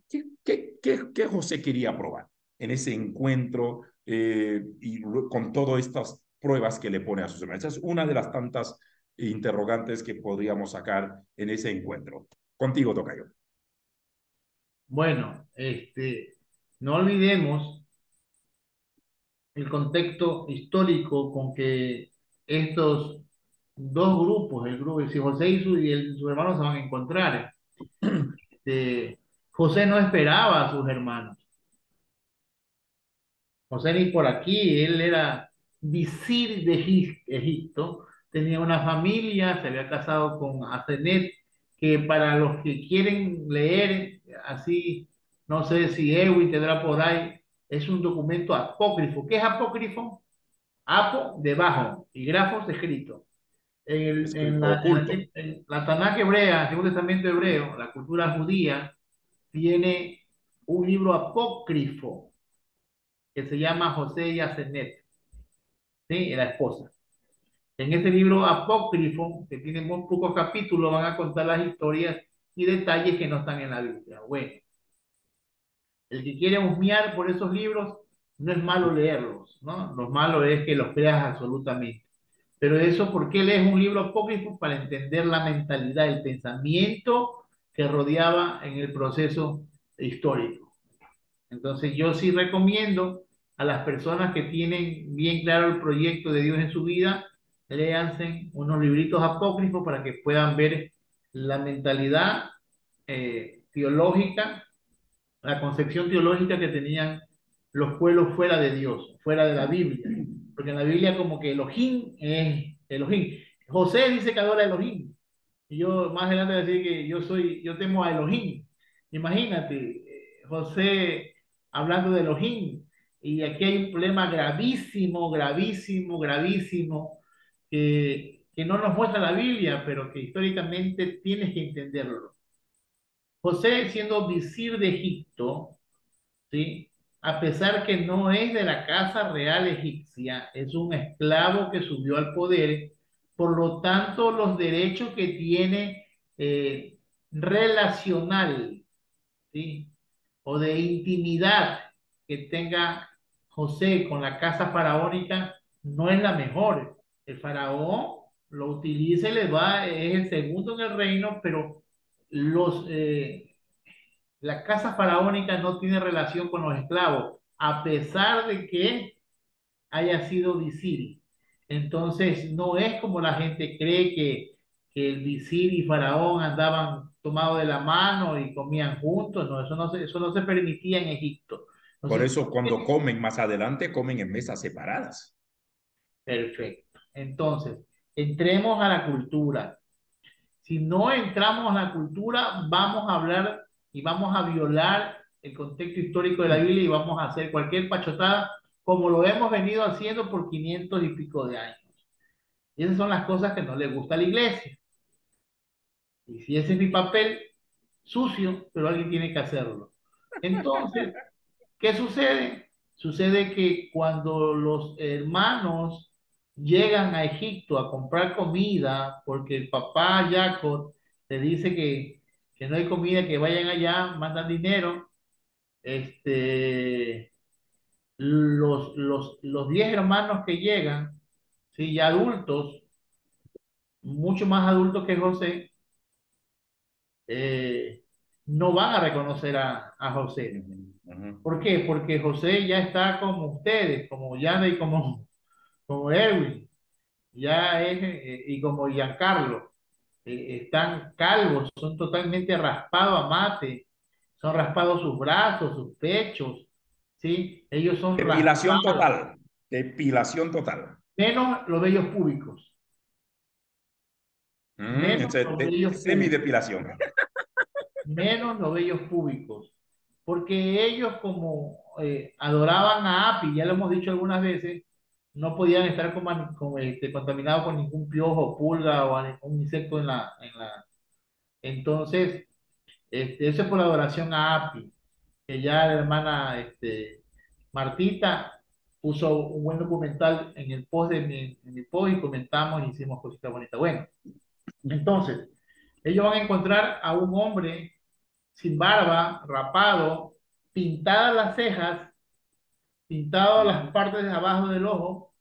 José quería probar en ese encuentro y con todas estas pruebas que le pone a sus hermanos? Esa es una de las tantas interrogantes que podríamos sacar en ese encuentro. Contigo, Tocayo. Bueno, no olvidemos el contexto histórico con que estos dos grupos, el grupo, si José y su hermano se van a encontrar. Este, José no esperaba a sus hermanos. José ni por aquí, él era visir de Egipto, tenía una familia, se había casado con Asenet, que para los que quieren leer, así, no sé si Ewin tendrá por ahí, es un documento apócrifo. ¿Qué es apócrifo? Apo, debajo, y grafos, escrito. Escrito oculto. En la Tanaj hebrea, el Antiguo Testamento hebreo, la cultura judía, tiene un libro apócrifo que se llama José y Asenet, ¿sí? La esposa. En este libro apócrifo, que tiene muy pocos capítulos, van a contar las historias y detalles que no están en la Biblia. Bueno, el que quiere husmear por esos libros, no es malo leerlos, ¿no? Lo malo es que los creas absolutamente. Pero eso, ¿por qué lees un libro apócrifo? Para entender la mentalidad, el pensamiento que rodeaba en el proceso histórico. Entonces yo sí recomiendo a las personas que tienen bien claro el proyecto de Dios en su vida, léanse unos libritos apócrifos para que puedan ver la mentalidad teológica, la concepción teológica que tenían los pueblos fuera de Dios, fuera de la Biblia. Porque en la Biblia como que Elohim es Elohim. José dice que adora a Elohim. Y yo más adelante voy a decir que yo temo a Elohim. Imagínate, José hablando de Elohim. Y aquí hay un problema gravísimo, gravísimo, gravísimo, que no nos muestra la Biblia, pero que históricamente tienes que entenderlo. José, siendo visir de Egipto, ¿sí? A pesar que no es de la casa real egipcia, es un esclavo que subió al poder, por lo tanto, los derechos que tiene relacional, ¿sí? O de intimidad que tenga José con la casa faraónica no es la mejor. El faraón lo utiliza y le va, es el segundo en el reino, pero los, la casa faraónica no tiene relación con los esclavos, a pesar de que haya sido visir. Entonces, no es como la gente cree que el visir y faraón andaban tomados de la mano y comían juntos. No, eso no se permitía en Egipto. Por Entonces, eso cuando comen más adelante, comen en mesas separadas. perfecto. Entonces, entremos a la cultura. Si no entramos a la cultura, vamos a hablar y vamos a violar el contexto histórico de la Biblia y vamos a hacer cualquier pachotada como lo hemos venido haciendo por 500 y pico de años. Y esas son las cosas que no le gusta a la iglesia. Y si ese es mi papel, sucio, pero alguien tiene que hacerlo. Entonces, ¿qué sucede? Sucede que cuando los hermanos llegan a Egipto a comprar comida, porque el papá Jacob le dice que no hay comida, que vayan allá, mandan dinero, este, los 10 hermanos que llegan, ¿sí? Ya adultos, mucho más adultos que José, eh, no van a reconocer a José. ¿Por qué? Porque José ya está como ustedes, como Yana y como Erwin, ya es, y como Giancarlo, están calvos, son totalmente raspados a mate, son raspados sus brazos, sus pechos, ¿sí? Ellos son Depilación raspados, total. Depilación total. menos los vellos públicos, menos los vellos públicos, Semidepilación. menos los vellos públicos, porque ellos como adoraban a Api, ya lo hemos dicho algunas veces, no podían estar contaminados con ningún piojo, pulga o ningún insecto entonces, eso es por la adoración a Api, que ya la hermana Martita puso un buen documental en el post en mi post y comentamos y hicimos cositas bonitas. Bueno, entonces, ellos van a encontrar a un hombre sin barba, rapado, pintadas las cejas, pintado las partes de abajo del ojo,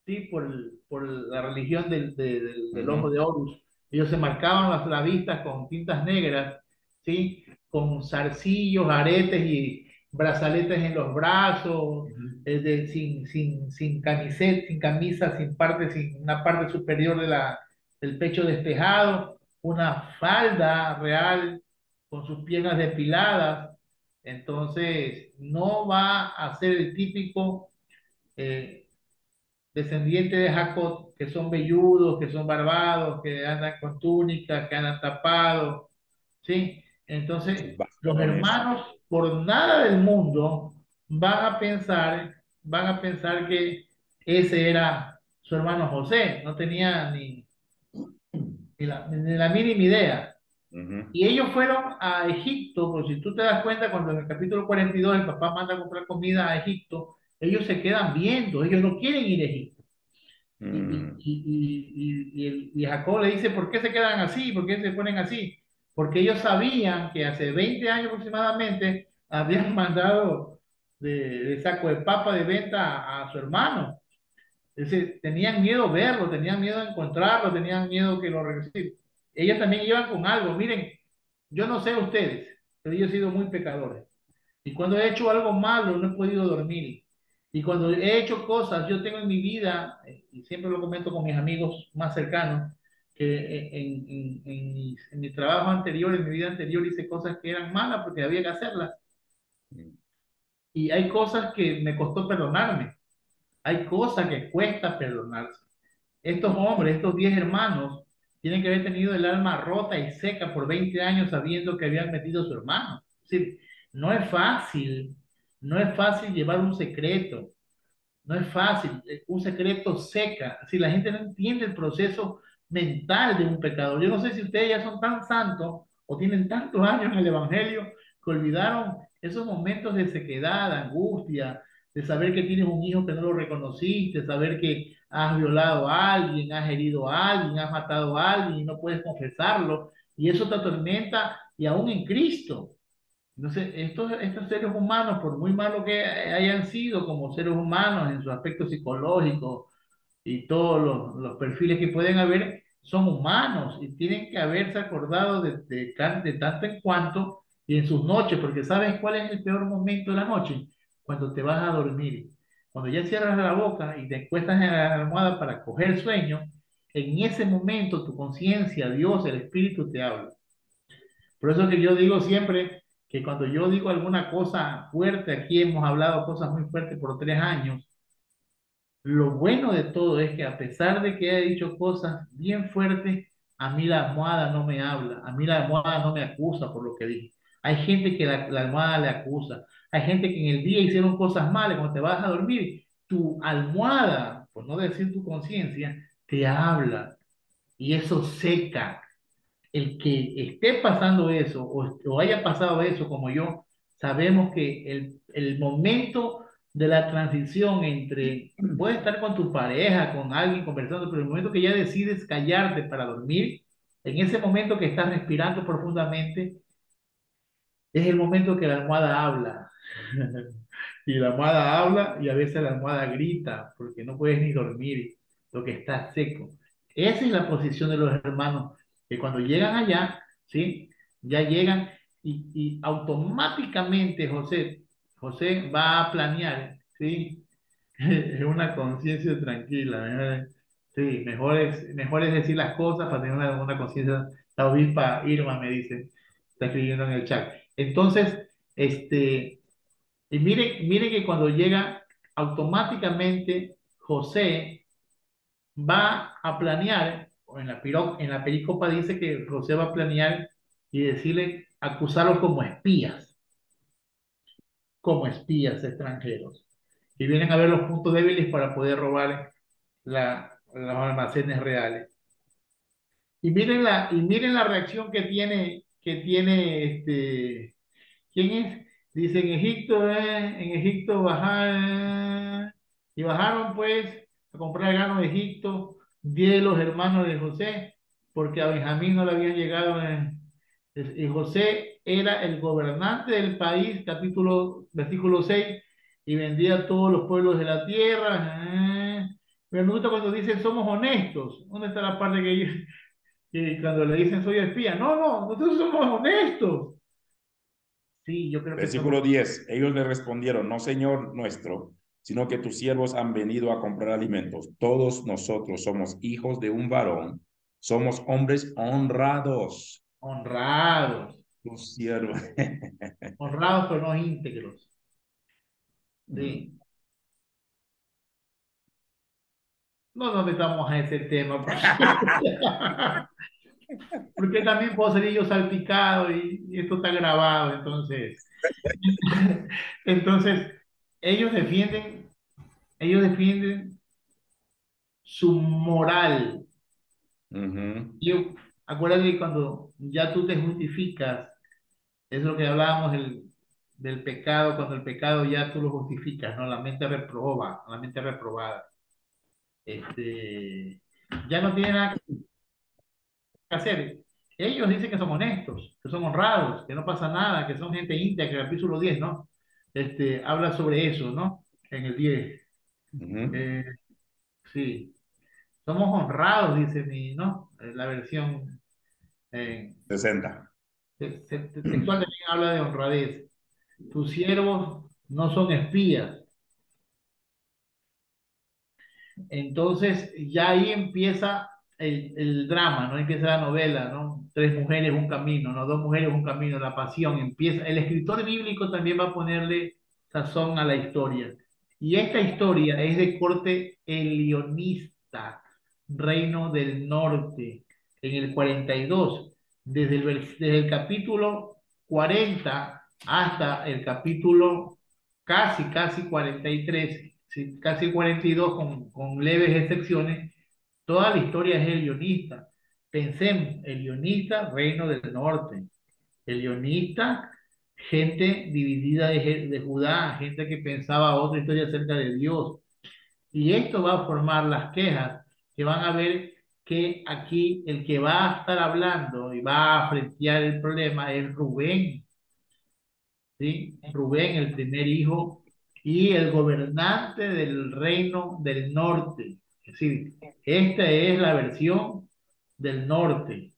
¿sí? Por la religión del ojo de Horus. Ellos se marcaban las vistas con tintas negras, ¿sí? Con zarcillos, aretes y brazaletes en los brazos, sin camiseta, sin camisa, sin una parte superior del pecho despejado, una falda real con sus piernas depiladas. Entonces, no va a ser el típico eh, descendientes de Jacob, que son velludos, que son barbados, que andan con túnicas, que andan tapados, ¿sí? Entonces, Sus los bastones. hermanos, por nada del mundo, van a pensar que ese era su hermano José, no tenía ni la mínima idea. Y ellos fueron a Egipto, porque si tú te das cuenta, cuando en el capítulo 42 el papá manda a comprar comida a Egipto, ellos se quedan viendo, ellos no quieren ir a Egipto. Y Jacob le dice, ¿por qué se quedan así? ¿Por qué se ponen así? Porque ellos sabían que hace 20 años aproximadamente habían mandado de saco de papa de venta a su hermano. Entonces, tenían miedo verlo, tenían miedo de encontrarlo, tenían miedo que lo regresen. Ellos también iban con algo. Miren, yo no sé ustedes, pero yo he sido muy pecadores. Y cuando he hecho algo malo, no he podido dormir. Y cuando he hecho cosas, yo tengo en mi vida, y siempre lo comento con mis amigos más cercanos, que en mi trabajo anterior, en mi vida anterior, hice cosas que eran malas porque había que hacerlas. Y hay cosas que me costó perdonarme. Hay cosas que cuesta perdonarse. Estos hombres, estos 10 hermanos, tienen que haber tenido el alma rota y seca por 20 años sabiendo que habían metido a su hermano. Es decir, no es fácil, no es fácil llevar un secreto, no es fácil, un secreto seca. Si la gente no entiende el proceso mental de un pecador. Yo no sé si ustedes ya son tan santos o tienen tantos años en el Evangelio que olvidaron esos momentos de sequedad, de angustia, de saber que tienes un hijo que no lo reconociste, saber que has violado a alguien, has herido a alguien, has matado a alguien y no puedes confesarlo. Y eso te atormenta y aún en Cristo. Entonces, estos seres humanos, por muy malos que hayan sido como seres humanos en su aspecto psicológico y todos los perfiles que pueden haber, son humanos y tienen que haberse acordado de tanto en cuanto y en sus noches, porque ¿sabes cuál es el peor momento de la noche? Cuando te vas a dormir. Cuando ya cierras la boca y te acuestas en la almohada para coger sueño, en ese momento tu conciencia, Dios, el Espíritu te habla. Por eso que yo digo siempre que cuando yo digo alguna cosa fuerte, aquí hemos hablado cosas muy fuertes por 3 años, lo bueno de todo es que a pesar de que he dicho cosas bien fuertes, a mí la almohada no me habla, a mí la almohada no me acusa por lo que dije. Hay gente que la almohada le acusa, hay gente que en el día hicieron cosas malas, cuando te vas a dormir, tu almohada, por no decir tu conciencia, te habla y eso seca el que esté pasando eso o haya pasado eso como yo, sabemos que el momento de la transición entre, puedes estar con tu pareja, con alguien conversando, pero el momento que ya decides callarte para dormir, en ese momento que estás respirando profundamente, es el momento que la almohada habla. Y la almohada habla y a veces la almohada grita porque no puedes ni dormir, lo que está seco. Esa es la posición de los hermanos, que cuando llegan allá, ¿sí? Ya llegan y automáticamente José va a planear, ¿sí? Es una conciencia tranquila. Sí, mejor es decir las cosas para tener una conciencia. La obispa Irma me dice, está escribiendo en el chat. Entonces, y mire que cuando llega, automáticamente José va a planear, o en la perícopa dice que José va a planear y decirle, acusarlos como espías extranjeros, que vienen a ver los puntos débiles para poder robar los almacenes reales. Y miren la reacción que tiene ¿quién es? Dice en Egipto bajar, y bajaron pues a comprar grano de Egipto, 10 de los hermanos de José, porque a Benjamín no le habían llegado. Y José era el gobernante del país, versículo 6 y vendía a todos los pueblos de la tierra. Me gusta cuando dicen somos honestos. ¿Dónde está la parte que cuando le dicen soy espía? No, no, nosotros somos honestos. Sí, yo creo que somos. Versículo 10. Ellos le respondieron, no, Señor nuestro, sino que tus siervos han venido a comprar alimentos. Todos nosotros somos hijos de un varón, somos hombres honrados. Honrados, Tus siervos. honrados pero no íntegros. Sí. No nos metamos a ese tema, porque también puedo salir yo salpicado y esto está grabado, entonces ellos defienden, ellos defienden su moral. Yo, acuérdate que cuando ya tú te justificas, es lo que hablábamos del pecado, cuando el pecado ya tú lo justificas, ¿no? La mente reprobada. Ya no tiene nada que hacer. Ellos dicen que son honestos, que son honrados, que no pasa nada, que son gente íntegra, que el capítulo 10, ¿no? Habla sobre eso, ¿no? En el 10. Eh, sí, somos honrados, dice ¿no? La versión 60. textual también habla de honradez. Tus siervos no son espías. Entonces, ya ahí empieza el drama, ¿no? Empieza la novela, ¿no? Tres mujeres, un camino, ¿no? Dos mujeres, un camino, la pasión. Empieza. El escritor bíblico también va a ponerle sazón a la historia. Y esta historia es de corte elionista, Reino del Norte, en el 42, desde el capítulo 40 hasta el capítulo casi 43, sí, casi 42 con leves excepciones, toda la historia es elionista. Pensemos, elionista, Reino del Norte, elionista, gente dividida de Judá, gente que pensaba otra historia acerca de Dios. Y esto va a formar las quejas que van a ver que aquí el que va a estar hablando y va a frentear el problema es Rubén, ¿sí? Rubén, el primer hijo y el gobernante del reino del norte. Es decir, esta es la versión del norte.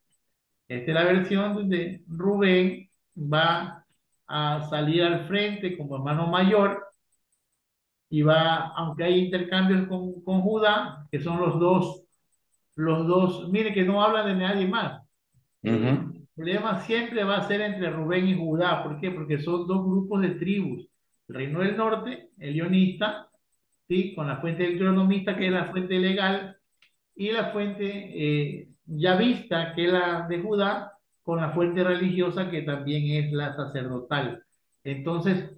Esta es la versión donde Rubén va a salir al frente como hermano mayor y va, aunque hay intercambios con Judá, que son los dos, mire que no habla de nadie más. El problema siempre va a ser entre Rubén y Judá. ¿Por qué? Porque son dos grupos de tribus. El reino del norte, el leonista, ¿sí? Con la fuente deuteronomista, que es la fuente legal, y la fuente yavista, que es la de Judá, con la fuente religiosa, que también es la sacerdotal. Entonces,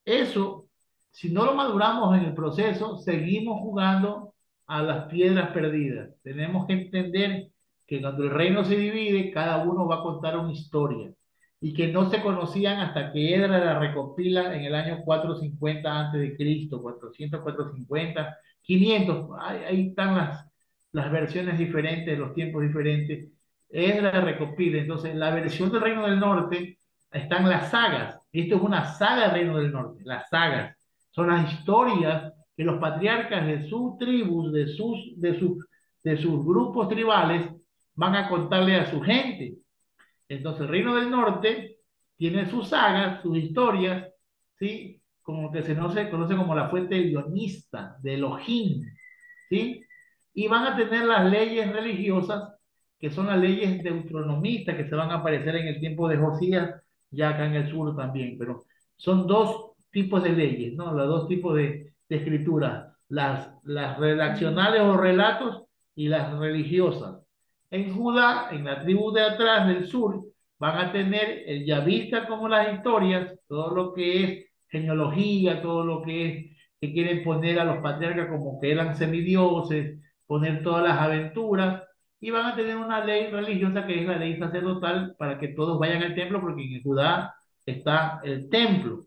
eso, si no lo maduramos en el proceso, seguimos jugando a las piedras perdidas. Tenemos que entender que cuando el reino se divide, cada uno va a contar una historia y que no se conocían hasta que Edra la recopila en el año 450 antes de Cristo, 400, 450, 500. Ahí están las versiones diferentes, los tiempos diferentes. Edra la recopila. Entonces, la versión del Reino del Norte están las sagas. Esto es una saga del Reino del Norte. Las sagas son las historias que los patriarcas de sus tribus, de sus grupos tribales, van a contarle a su gente. Entonces, el Reino del Norte tiene sus sagas, sus historias, ¿sí? Como que se conoce como la fuente guionista de Elohim, ¿sí? Y van a tener las leyes religiosas, que son las leyes deuteronomistas, que se van a aparecer en el tiempo de Josías, ya acá en el sur también, pero son dos tipos de leyes, ¿no? Los dos tipos de escrituras, las redaccionales o relatos y las religiosas. En Judá, en la tribu de atrás del sur, van a tener el yavista como las historias, todo lo que es genealogía, todo lo que es que quieren poner a los patriarcas como que eran semidioses, poner todas las aventuras, y van a tener una ley religiosa que es la ley sacerdotal para que todos vayan al templo, porque en Judá está el templo.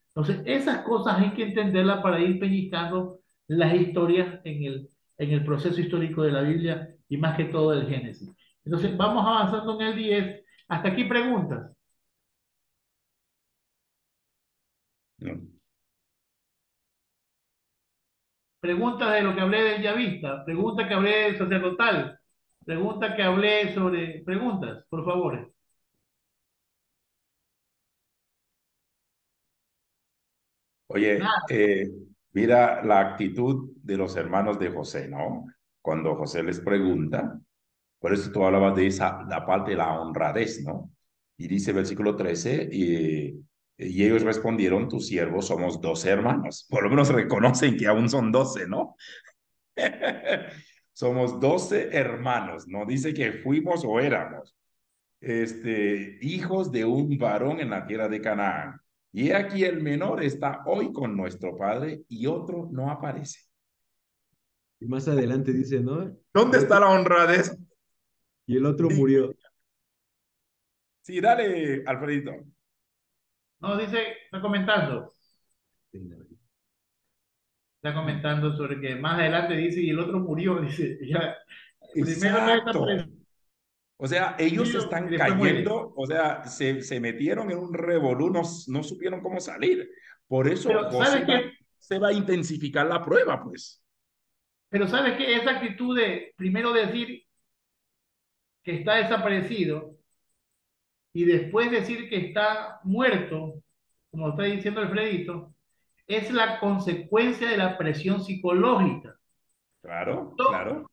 Entonces, esas cosas hay que entenderlas para ir pellizcando las historias en el proceso histórico de la Biblia y más que todo del Génesis. Entonces, vamos avanzando en el 10. Hasta aquí preguntas. No. Preguntas de lo que hablé del Yavista, pregunta que hablé del sacerdotal, pregunta que hablé sobre preguntas, por favor. Oye, Nada, mira la actitud de los hermanos de José, ¿no? Cuando José les pregunta, por eso tú hablabas de esa, la parte de la honradez, ¿no? Y dice versículo 13, y ellos respondieron, tus siervos somos 12 hermanos. Por lo menos reconocen que aún son 12, ¿no? Somos 12 hermanos, no dice que fuimos o éramos, hijos de un varón en la tierra de Canaán. Y aquí el menor está hoy con nuestro padre y otro no aparece. Y más adelante dice, ¿no? ¿Dónde está la honradez? Y el otro murió. Sí, dale, Alfredito. no, dice, está comentando sobre que más adelante dice, y el otro murió, dice, ya, primero está Exacto. desaparecido O sea, ellos y están después muere. cayendo, o sea, se metieron en un revolú, no supieron cómo salir. Por eso Pero ¿sabes qué? se va a intensificar la prueba, pues. Pero ¿sabes qué? Esa actitud de primero decir que está desaparecido y después decir que está muerto, como está diciendo Alfredito, es la consecuencia de la presión psicológica. Claro, Yo, claro.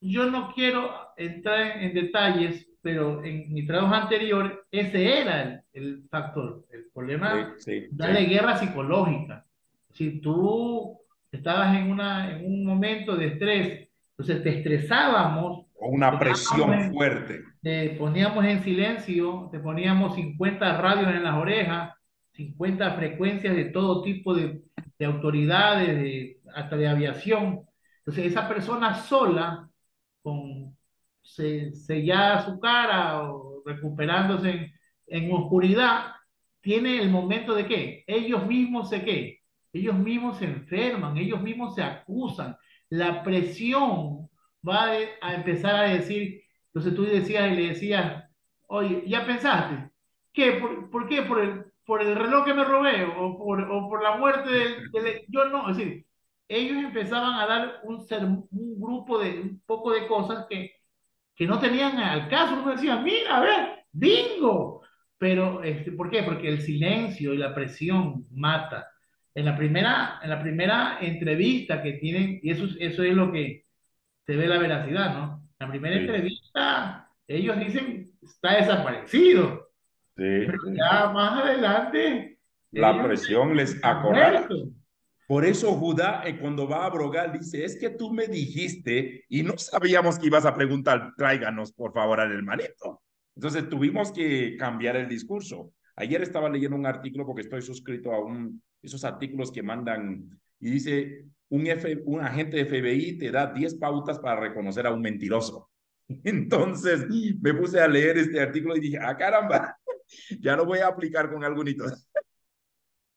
yo no quiero entrar en detalles pero en mi trabajo anterior ese era el factor. El problema, Sí, darle sí. guerra psicológica. Si tú estabas en un momento de estrés, entonces te estresábamos, O una te dejábamos presión fuerte. te poníamos en silencio, te poníamos 50 radios en las orejas, 50 frecuencias de todo tipo de autoridades, hasta de aviación. Entonces, esa persona sola, con sellada su cara o recuperándose en oscuridad, tiene el momento de qué? Ellos mismos se qué? Ellos mismos se enferman, ellos mismos se acusan. La presión va a empezar a decir, entonces tú decías y le decías, oye, ¿ya pensaste? ¿Qué? ¿Por qué? ¿Por el reloj que me robé? O por la muerte Yo no, es decir, ellos empezaban a dar un grupo de un poco de cosas que no tenían al caso. Uno decía, mira, a ver, bingo. Pero, ¿por qué? Porque el silencio y la presión mata. En la primera entrevista que tienen, y eso es lo que se ve la veracidad, ¿no? La primera Sí, entrevista, ellos dicen, está desaparecido, sí, pero sí. ya más adelante, La ellos presión les están acorrala. muertos. Por eso Judá, cuando va a abrogar, dice, es que tú me dijiste y no sabíamos que ibas a preguntar, tráiganos por favor al hermanito. Entonces tuvimos que cambiar el discurso. Ayer estaba leyendo un artículo porque estoy suscrito a esos artículos que mandan y dice, un agente de FBI te da 10 pautas para reconocer a un mentiroso. Entonces me puse a leer este artículo y dije, ah, caramba, ya lo voy a aplicar con algunitos.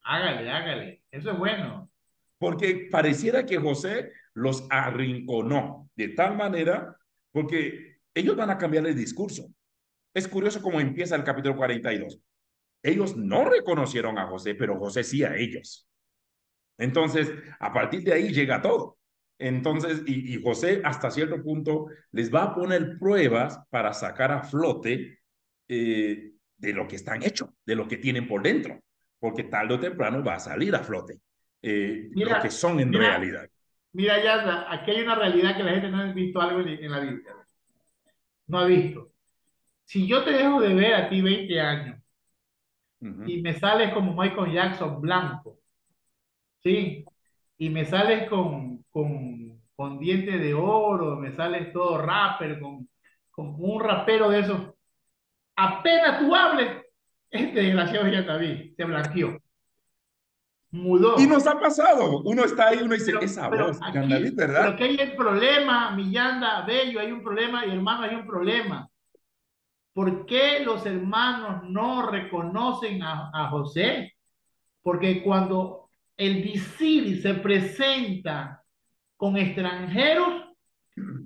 Hágale, hágale. Eso es bueno. Porque pareciera que José los arrinconó de tal manera, porque ellos van a cambiar el discurso. Es curioso cómo empieza el capítulo 42. Ellos no reconocieron a José, pero José sí a ellos. Entonces, a partir de ahí llega todo. Entonces, y José hasta cierto punto les va a poner pruebas para sacar a flote de lo que están hechos, de lo que tienen por dentro, porque tarde o temprano va a salir a flote lo que Mira, son en mira, realidad. mira, ya, aquí hay una realidad que la gente no ha visto algo en la Biblia. No ha visto. Si yo te dejo de ver a ti 20 años Uh -huh. y me sales como Michael Jackson blanco, ¿sí? Y me sales con dientes de oro, me sales todo rapper, con un rapero de esos. Apenas tú hables, este desgraciado ya David se blanqueó, Y mudó. nos ha pasado. Uno está ahí, uno dice, esa Pero voz, Jean David, aquí, pero ¿verdad? aquí hay el problema, Millanda, Bello, hay un problema y hermano, hay un problema. ¿Por qué los hermanos no reconocen a José? Porque cuando el visir se presenta con extranjeros,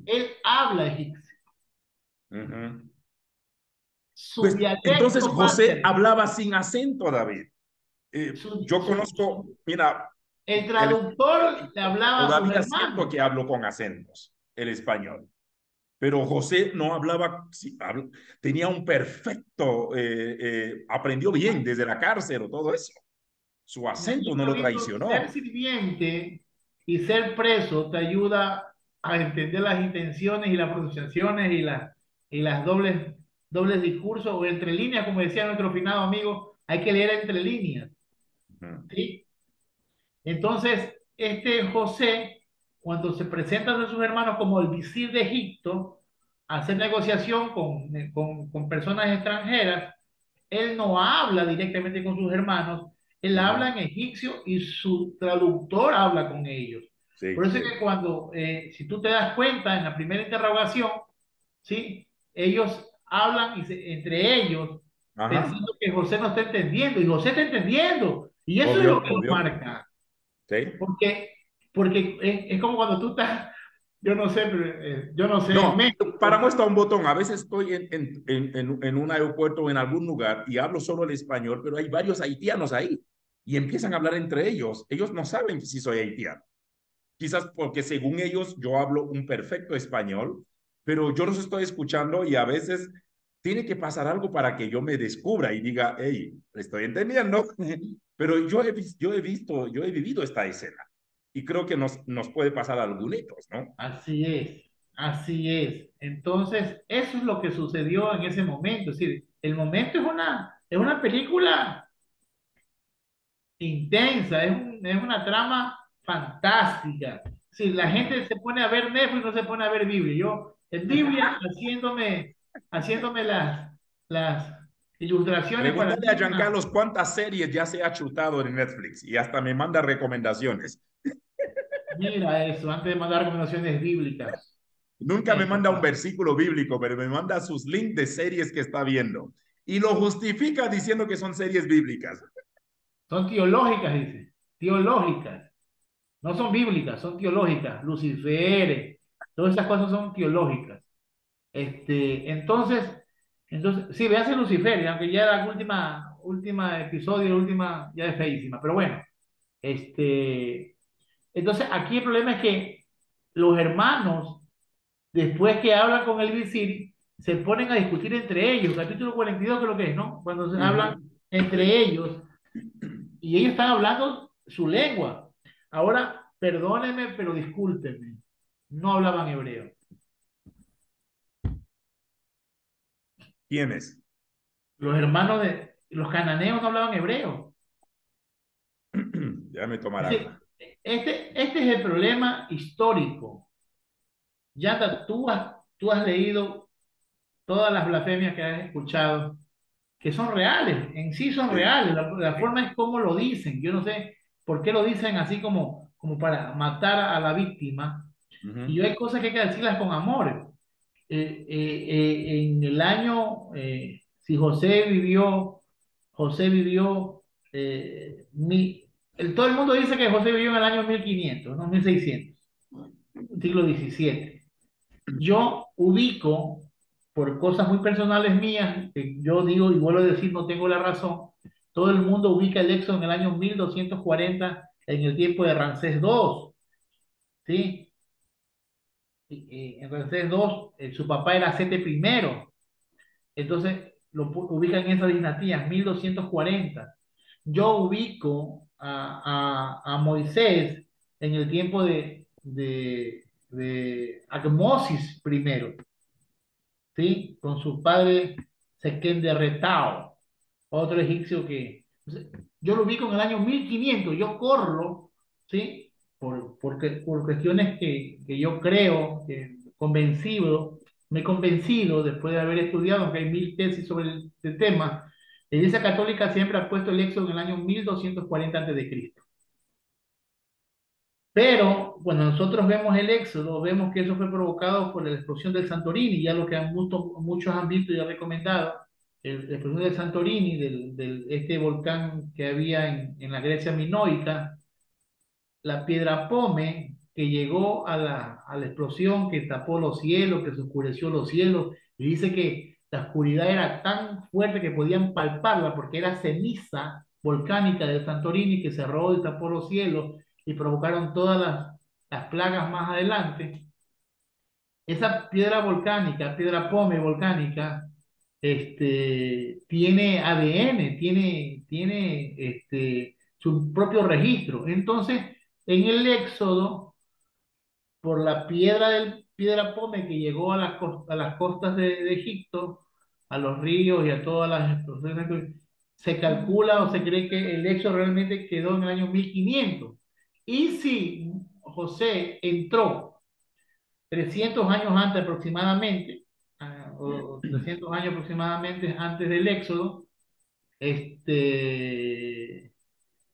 él habla egipcio. Uh -huh. Su Pues entonces dialecto José paterno, hablaba sin acento, David. su, Yo su, conozco, su- mira, el el traductor le hablaba a sus todavía siento hermanos. que hablo con acentos, el español. Pero José no hablaba, sí, tenía un perfecto, aprendió bien desde la cárcel o todo eso. Su acento no lo Ser traicionó. sirviente y ser preso te ayuda a entender las intenciones y las pronunciaciones y las dobles discursos o entre líneas, como decía nuestro finado amigo, hay que leer entre líneas, Uh ¿sí? Entonces, este José, cuando se presenta a sus hermanos como el visir de Egipto, a hacer negociación con personas extranjeras, él no habla directamente con sus hermanos, él habla -huh. en egipcio y su traductor habla con ellos. Por Sí, eso es que sí. cuando, si tú te das cuenta en la primera interrogación, ¿sí? Ellos hablan entre ellos Ajá. pensando que José no está entendiendo y José está entendiendo. Y eso es lo Obvio, que lo obvio. marca. Sí. Porque, porque es como cuando tú estás, yo no sé, pero, yo no sé, en No, para México, muestra un botón. A veces estoy en un aeropuerto o en algún lugar y hablo solo el español, pero hay varios haitianos ahí y empiezan a hablar entre ellos. Ellos no saben si soy haitiano. Quizás porque según ellos yo hablo un perfecto español, pero yo los estoy escuchando y a veces tiene que pasar algo para que yo me descubra y diga, hey, estoy entendiendo. Pero yo he vivido esta escena y creo que nos puede pasar a algunos, ¿no? así es. Así es. Entonces, eso es lo que sucedió en ese momento. Es decir, el momento es una película intensa, es una trama fantástica. Si la gente se pone a ver Netflix, no se pone a ver Biblia. Yo, en Biblia, haciéndome las ilustraciones para Pregúntale a mí, Giancarlos cuántas series ya se ha chutado en Netflix y hasta me manda recomendaciones. mira eso, antes de mandar recomendaciones bíblicas. Nunca me Eso manda un pasa. versículo bíblico, pero me manda sus links de series que está viendo. Y lo justifica diciendo que son series bíblicas. Son teológicas, dice. Teológicas. No son bíblicas, son teológicas. Lucifer, todas esas cosas son teológicas. Entonces, sí, vean Lucifer, aunque ya la última episodio, la última, ya es feísima, pero bueno, este, entonces aquí el problema es que los hermanos, después que hablan con el visir, se ponen a discutir entre ellos, capítulo 42 creo que es, ¿no? Cuando se hablan entre ellos, y ellos están hablando su lengua. Ahora, perdónenme, pero discúlpenme, no hablaban hebreo. ¿Quiénes? Los hermanos de los cananeos no hablaban hebreo. Déjame tomar Es decir, agua. este es el problema histórico. Yanda, tú has leído todas las blasfemias que has escuchado, que son reales, en sí son Sí. reales. La forma es como lo dicen. Yo no sé por qué lo dicen así como para matar a la víctima. Y yo hay cosas que hay que decirlas con amor. En el año, si José vivió, todo el mundo dice que José vivió en el año 1500, no 1600, siglo XVII. Yo ubico, por cosas muy personales mías, que yo digo y vuelvo a decir, no tengo la razón, todo el mundo ubica el Éxodo en el año 1240, en el tiempo de Ramsés II, ¿sí? En Ramsés II, su papá era Sete primero. Entonces ubican en esa dinastía, 1240. Yo ubico a Moisés en el tiempo de Agmosis primero, ¿sí? Con su padre Sequén de Retao, otro egipcio que... Entonces, yo lo ubico en el año 1500, yo corro, ¿sí? Por cuestiones que yo creo, que me he convencido después de haber estudiado, aunque hay 1000 tesis sobre el tema. La Iglesia Católica siempre ha puesto el Éxodo en el año 1240 a.C. Pero cuando nosotros vemos el Éxodo, vemos que eso fue provocado por la explosión del Santorini, ya lo que muchos han visto y han recomendado, la explosión del Santorini, este volcán que había en la Grecia minoica, la piedra Pome, que llegó a la explosión, que tapó los cielos, que se oscureció los cielos, y dice que la oscuridad era tan fuerte que podían palparla porque era ceniza volcánica de Santorini que cerró y tapó los cielos y provocaron todas las plagas más adelante. Esa piedra volcánica, piedra Pome volcánica, tiene ADN, tiene su propio registro. Entonces, en el Éxodo, por la piedra Pome que llegó a las costas de Egipto, a los ríos y a todas las explosiones, se calcula o se cree que el Éxodo realmente quedó en el año 1500. Y si José entró 300 años antes aproximadamente, o 300 años aproximadamente antes del Éxodo,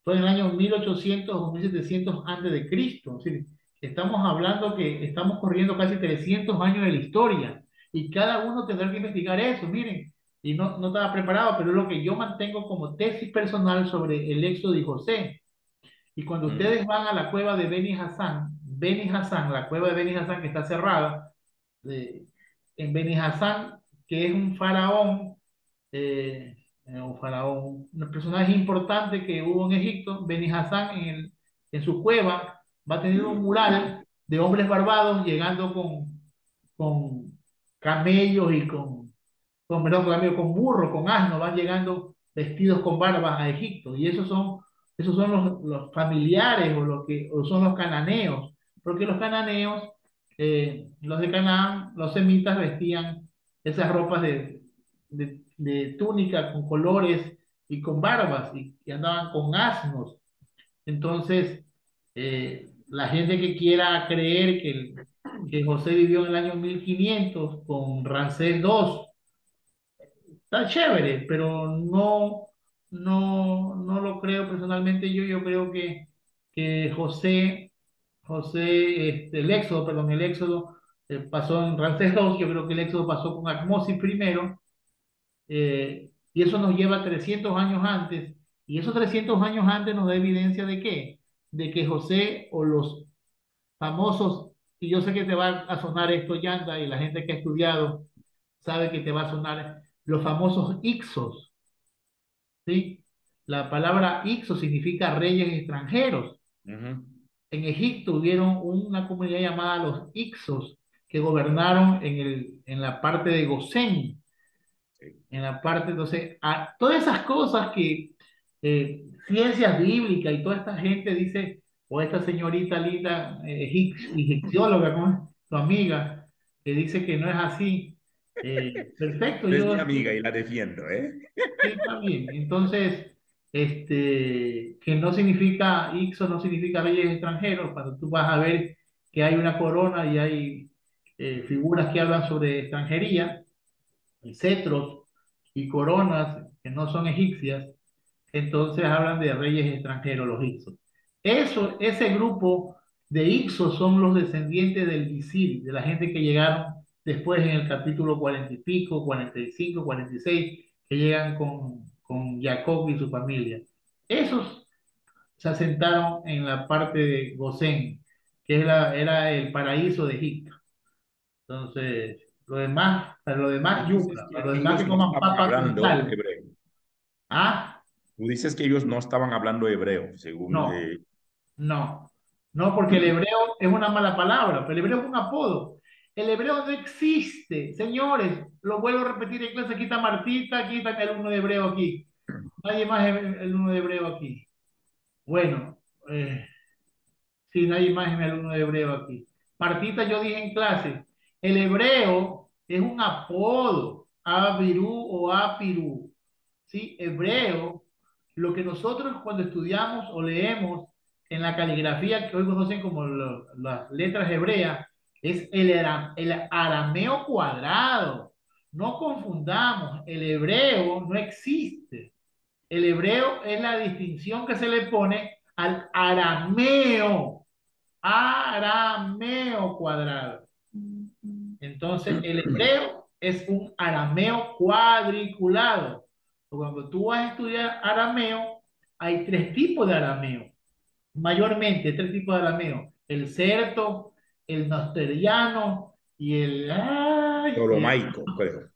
fue en el año 1800 o 1700 antes de Cristo. Es decir, estamos hablando que estamos corriendo casi 300 años de la historia y cada uno tendrá que investigar eso, miren, y no estaba preparado, pero es lo que yo mantengo como tesis personal sobre el Éxodo y José. Y cuando ustedes van a la cueva de Beni Hassán, la cueva de Beni Hassán que está cerrada, de- en Beni Hassán, que es un faraón, un personaje importante que hubo en Egipto, Beni Hassán en su cueva va a tener un mural de hombres barbados llegando con camellos y perdón, con burro, con asno, van llegando vestidos con barbas a Egipto. Y esos son los familiares o son los cananeos, porque los cananeos los de Canaán, los semitas vestían esas ropas de túnica con colores y con barbas y andaban con asnos. Entonces, la gente que quiera creer que José vivió en el año 1500 con Ramsés II, está chévere, pero no lo creo personalmente yo. Yo creo que el Éxodo, perdón, el Éxodo pasó en Ramsés II. Yo creo que el Éxodo pasó con Ahmose primero, y eso nos lleva 300 años antes, y esos 300 años antes nos da evidencia de qué, de que José o los famosos, y yo sé que te va a sonar esto, Yanda, y la gente que ha estudiado sabe que te va a sonar los famosos Ixos, ¿sí? La palabra Ixos significa reyes extranjeros. Ujú. En Egipto hubieron una comunidad llamada los Ixos que gobernaron en la parte de Gosén, Sí. en la parte, entonces, todas esas cosas que ciencias bíblicas y toda esta gente dice, o esta señorita linda, egipcióloga, como es tu amiga, que dice que no es así. Perfecto, Es yo mi amiga y la defiendo, ¿eh? sí, está bien. Entonces, que no significa, Ixo no significa reyes extranjeros, cuando tú vas a ver que hay una corona y hay figuras que hablan sobre extranjería, y cetros y coronas que no son egipcias, entonces hablan de reyes extranjeros, los Ixos. Ese grupo de Ixos son los descendientes del visir, de la gente que llegaron después en el capítulo 40 y pico, 45, 46, que llegan con Jacob y su familia. Esos se asentaron en la parte de Gosén, que era el paraíso de Egipto. Entonces, para lo Tú demás, dices yuca, que para lo demás ellos que no coman estaban papa con hablando sal. hebreo. Ah, Tú dices que ellos no estaban hablando hebreo, según... no. No, no, porque el hebreo es una mala palabra, pero el hebreo es un apodo. El hebreo no existe, señores. Lo vuelvo a repetir en clase. Aquí está Martita, aquí está el alumno de hebreo aquí. Nadie más es el alumno de hebreo aquí. Bueno, sí, nadie más es mi alumno de hebreo aquí. Martita, yo dije en clase, el hebreo es un apodo, Abirú o Apirú. ¿Sí? Hebreo, lo que nosotros cuando estudiamos o leemos en la caligrafía que hoy conocen como las letras hebreas, es el arameo cuadrado. No confundamos, el hebreo no existe. El hebreo es la distinción que se le pone al arameo, arameo cuadrado. Entonces, el hebreo es un arameo cuadriculado. Cuando tú vas a estudiar arameo, hay tres tipos de arameo. Mayormente, tres tipos de arameo. El certo, el nosteriano y Ptolomaico, creo.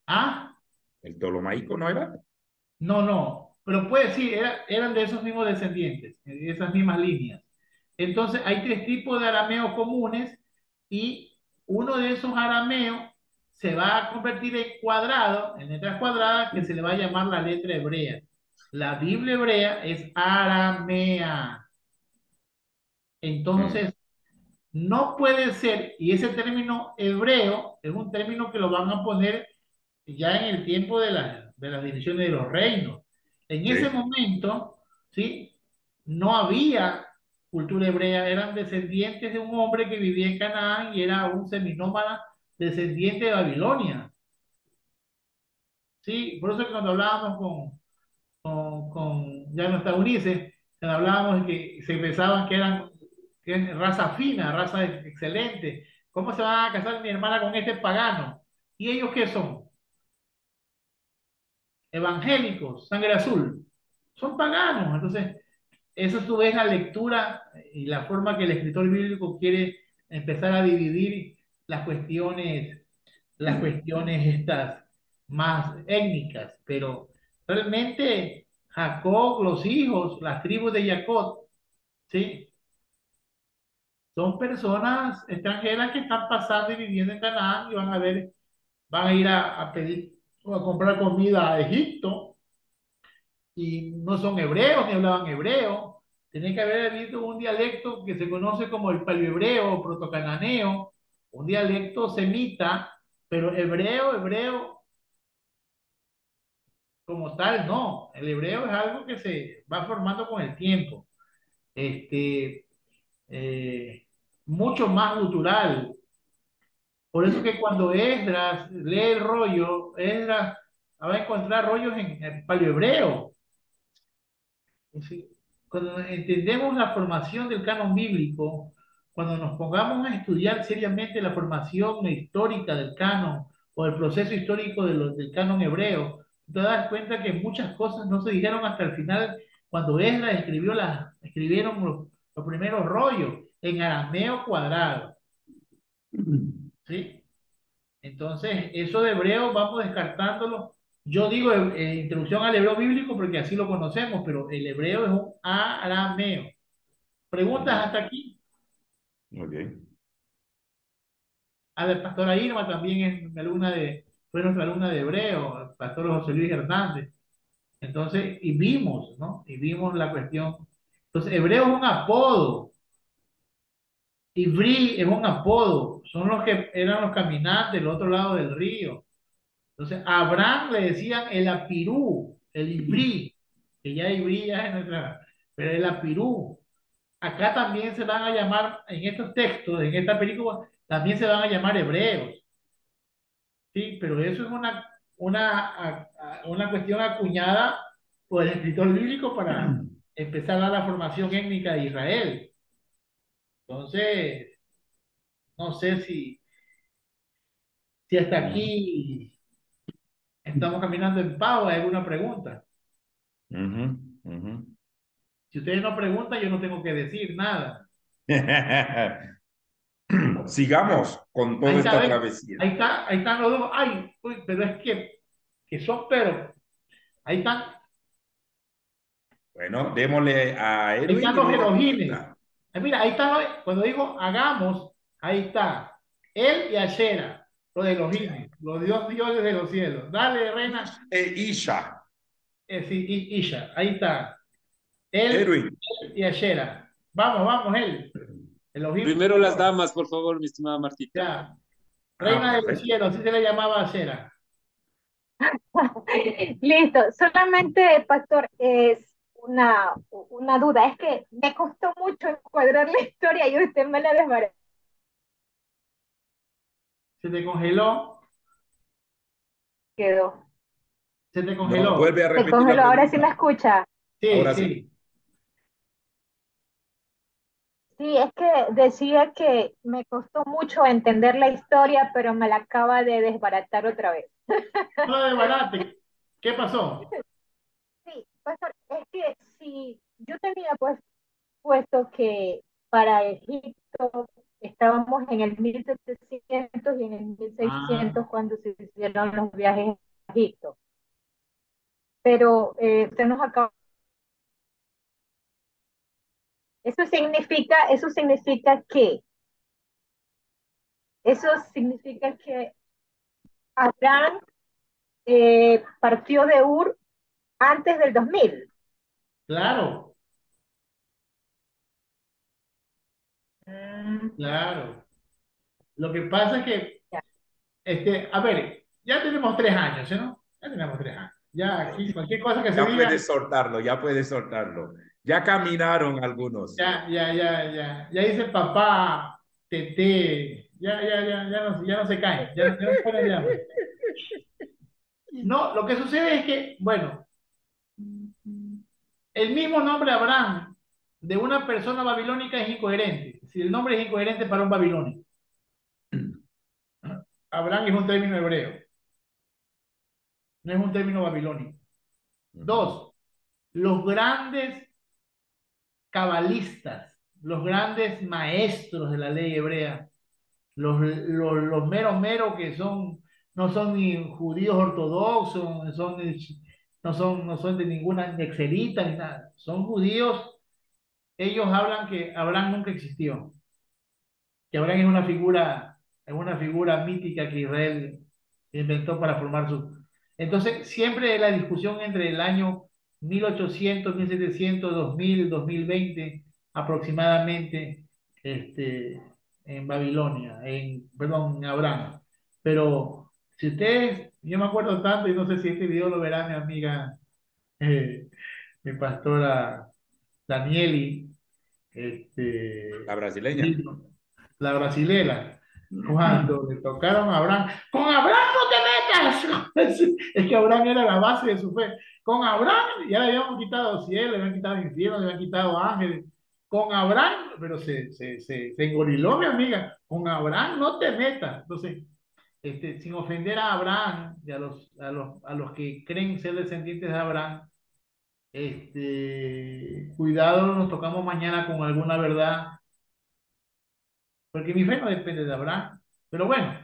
ah, ¿El Ptolomaico no era? no. Pero puede decir, eran de esos mismos descendientes, de esas mismas líneas. Entonces, hay tres tipos de arameos comunes y uno de esos arameos se va a convertir en cuadrado, en letras cuadradas, que se le va a llamar la letra hebrea. La Biblia hebrea es aramea. Mm, Entonces, no puede ser, y ese término hebreo es un término que lo van a poner ya en el tiempo de las divisiones de los reinos. En ese sí. momento, ¿sí? No había cultura hebrea, eran descendientes de un hombre que vivía en Canaán y era un seminómada descendiente de Babilonia. ¿Sí? Por eso que cuando hablábamos con ya no está Ulises, cuando hablábamos de que se pensaban que es raza fina, raza excelente. ¿Cómo se van a casar mi hermana con este pagano? ¿Y ellos qué son? Evangélicos, sangre azul, son paganos. Entonces, eso a su vez la lectura y la forma que el escritor bíblico quiere empezar a dividir las cuestiones estas más étnicas, pero realmente Jacob, los hijos, las tribus de Jacob, ¿sí? Son personas extranjeras que están pasando y viviendo en Canaán y van a ir a pedir o a comprar comida a Egipto y no son hebreos ni hablaban hebreo. Tiene que haber habido un dialecto que se conoce como el paleohebreo o protocananeo, un dialecto semita, pero hebreo como tal, no. El hebreo es algo que se va formando con el tiempo. Este, eh, mucho más gutural. Por eso que cuando Esdras lee el rollo, Esdras va a encontrar rollos en paleohebreo. Sí. Cuando entendemos la formación del canon bíblico, cuando nos pongamos a estudiar seriamente la formación histórica del canon o el proceso histórico del canon hebreo, te das cuenta que muchas cosas no se dijeron hasta el final, cuando Esdras escribieron los primeros rollos en arameo cuadrado. ¿Sí? Entonces, eso de hebreo vamos descartándolo. Yo digo introducción al hebreo bíblico porque así lo conocemos, pero el hebreo es un arameo. ¿Preguntas hasta aquí? Ok. A la pastora Irma también es mi alumna fue nuestra alumna de hebreo, el pastor José Luis Hernández. Entonces, y vimos, ¿no? Y vimos la cuestión. Entonces, hebreo es un apodo. Ivrí es un apodo. Son los que eran los caminantes del otro lado del río. Entonces, a Abraham le decían el apirú, el ibrí, que ya ibrí ya es nuestra, pero el apirú. Acá también se van a llamar, en estos textos, en esta película, también se van a llamar hebreos. Sí, pero eso es una cuestión acuñada por el escritor bíblico para empezar a dar la formación étnica de Israel. Entonces, no sé si hasta aquí estamos caminando en paz o hay alguna pregunta. Ujú, ujú. Si ustedes no preguntan, yo no tengo que decir nada. Sigamos con Ahí toda está, esta ¿ves? travesía. Ahí están los dos. Ay, uy, pero es que son, pero ahí están, Bueno, démosle a ahí Edwin están y los luego Elohines. pregunta. Mira, ahí está, cuando digo hagamos, ahí está. Él y Ashera, los Elohines, los dioses de los cielos. Dale, reina. Isha. Sí, Isha, ahí está. Él Edwin. y Ashera. Vamos, vamos, él. Elohim Primero las superior. damas, por favor, mi estimada Martita. Ya. Ah, Reina de los perfecto. cielos, así se le llamaba a Ashera. Listo, solamente, pastor, es una duda. Es que me costó mucho encuadrar la historia y usted me la desbarató. Se te congeló, Quedó. se te No, congeló. vuelve a Se repetir la congeló. Ahora sí me pregunta. escucha. Sí, Ahora sí. sí. Sí, es que decía que me costó mucho entender la historia, pero me la acaba de desbaratar otra vez. Habla de barate. ¿Qué pasó? Sí, pastor, es que si yo tenía pues puesto que para Egipto estábamos en el 1700 y en el mil Ah, seiscientos cuando se hicieron los viajes a Egipto. Pero usted nos acaba. Eso significa eso significa que Abraham partió de Ur antes del 2000. claro, Mm, claro. Lo que pasa es que, ya. a ver, ya tenemos 3 años, ¿sí, no? Ya tenemos 3 años. Ya aquí, cualquier cosa que se Ya diga, puedes soltarlo, ya puedes soltarlo. Ya caminaron algunos. ya dice papá, tete, ya no se caen, ya no se ponen de hambre. No, lo que sucede es que, bueno, el mismo nombre Abraham de una persona babilónica es incoherente. Si el nombre es incoherente para un babilónico. Abraham es un término hebreo, no es un término babilónico. Dos, los grandes cabalistas, los grandes maestros de la ley hebrea, los meros que no son ni judíos ortodoxos, no son de ninguna exelita ni nada, son judíos. Ellos hablan que Abraham nunca existió, que Abraham es una figura mítica que Israel inventó para formar su. Entonces, siempre la discusión entre el año 1800, 1700, 2000, 2020 aproximadamente, este, en Babilonia, perdón, en Abraham. Pero si ustedes, yo me acuerdo tanto, y no sé si este video lo verá mi amiga, eh, mi pastora Danieli, La brasileña. la brasilera, cuando le tocaron a Abraham, con Abraham no te metas. Es que Abraham era la base de su fe. Con Abraham ya le habían quitado cielo, le habían quitado infierno, le habían quitado ángeles. Con Abraham, pero se engoriló mi amiga. Con Abraham no te metas. Entonces, sin ofender a Abraham y a los que creen ser descendientes de Abraham, cuidado, nos tocamos mañana con alguna verdad, porque mi fe no depende de Abraham. Pero bueno,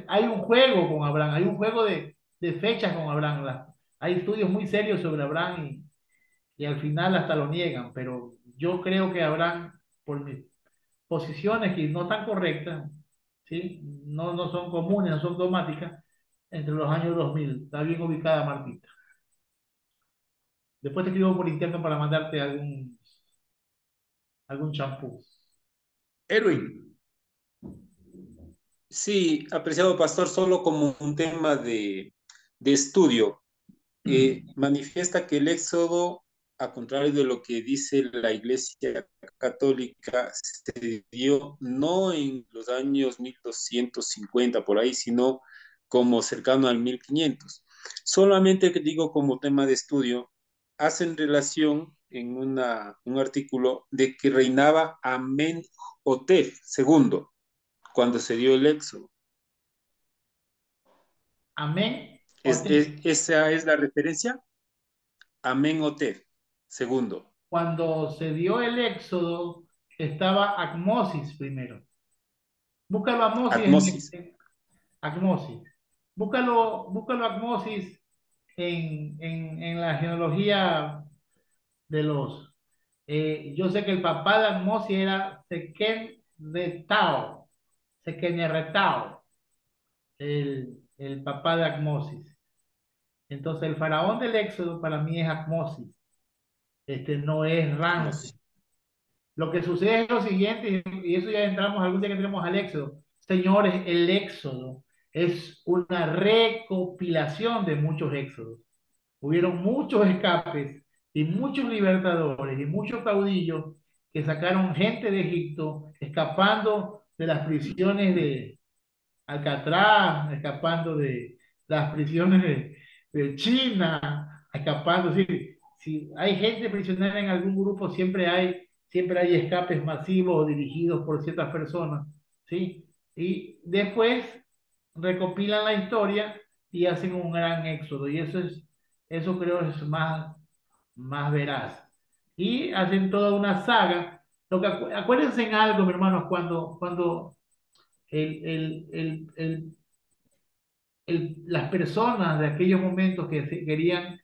hay un juego con Abraham, hay un juego de fechas con Abraham. Hay estudios muy serios sobre Abraham y al final hasta lo niegan, pero yo creo que Abraham, por mis posiciones que no tan correctas, ¿sí? No son comunes, no son dogmáticas, entre los años 2000. Está bien ubicada Martita. Después te escribo por interno para mandarte algún champú. Edwin, Sí, apreciado pastor, solo como un tema de estudio, manifiesta que el Éxodo, a contrario de lo que dice la Iglesia Católica, se dio no en los años 1250 por ahí, sino como cercano al 1500. Solamente que digo como tema de estudio, hacen relación en un artículo de que reinaba Amenhotep II cuando se dio el Éxodo. Amén. Esa es la referencia. Amenhotep II. Cuando se dio el éxodo, estaba Acmosis primero. Búscalo Acmosis Atmosis. Acmosis. Búscalo Acmosis en la genealogía de los. Yo sé que el papá de Acmosis era Sequenerretao, el papá de Acmosis. Entonces, el faraón del Éxodo para mí es Acmosis, no es Ramses. Atmosis. Lo que sucede es lo siguiente, y eso ya entramos algún día que entremos al Éxodo. Señores, el Éxodo es una recopilación de muchos éxodos. Hubieron muchos escapes y muchos libertadores y muchos caudillos que sacaron gente de Egipto escapando de las prisiones de Alcatraz, escapando de las prisiones de China, escapando. Sí, si hay gente prisionera en algún grupo, siempre hay escapes masivos dirigidos por ciertas personas, ¿sí? Y después recopilan la historia y hacen un gran éxodo. Y eso creo es más veraz. Y hacen toda una saga. Acuérdense en algo, mi hermanos, cuando el, el, el, el, las personas de aquellos momentos que querían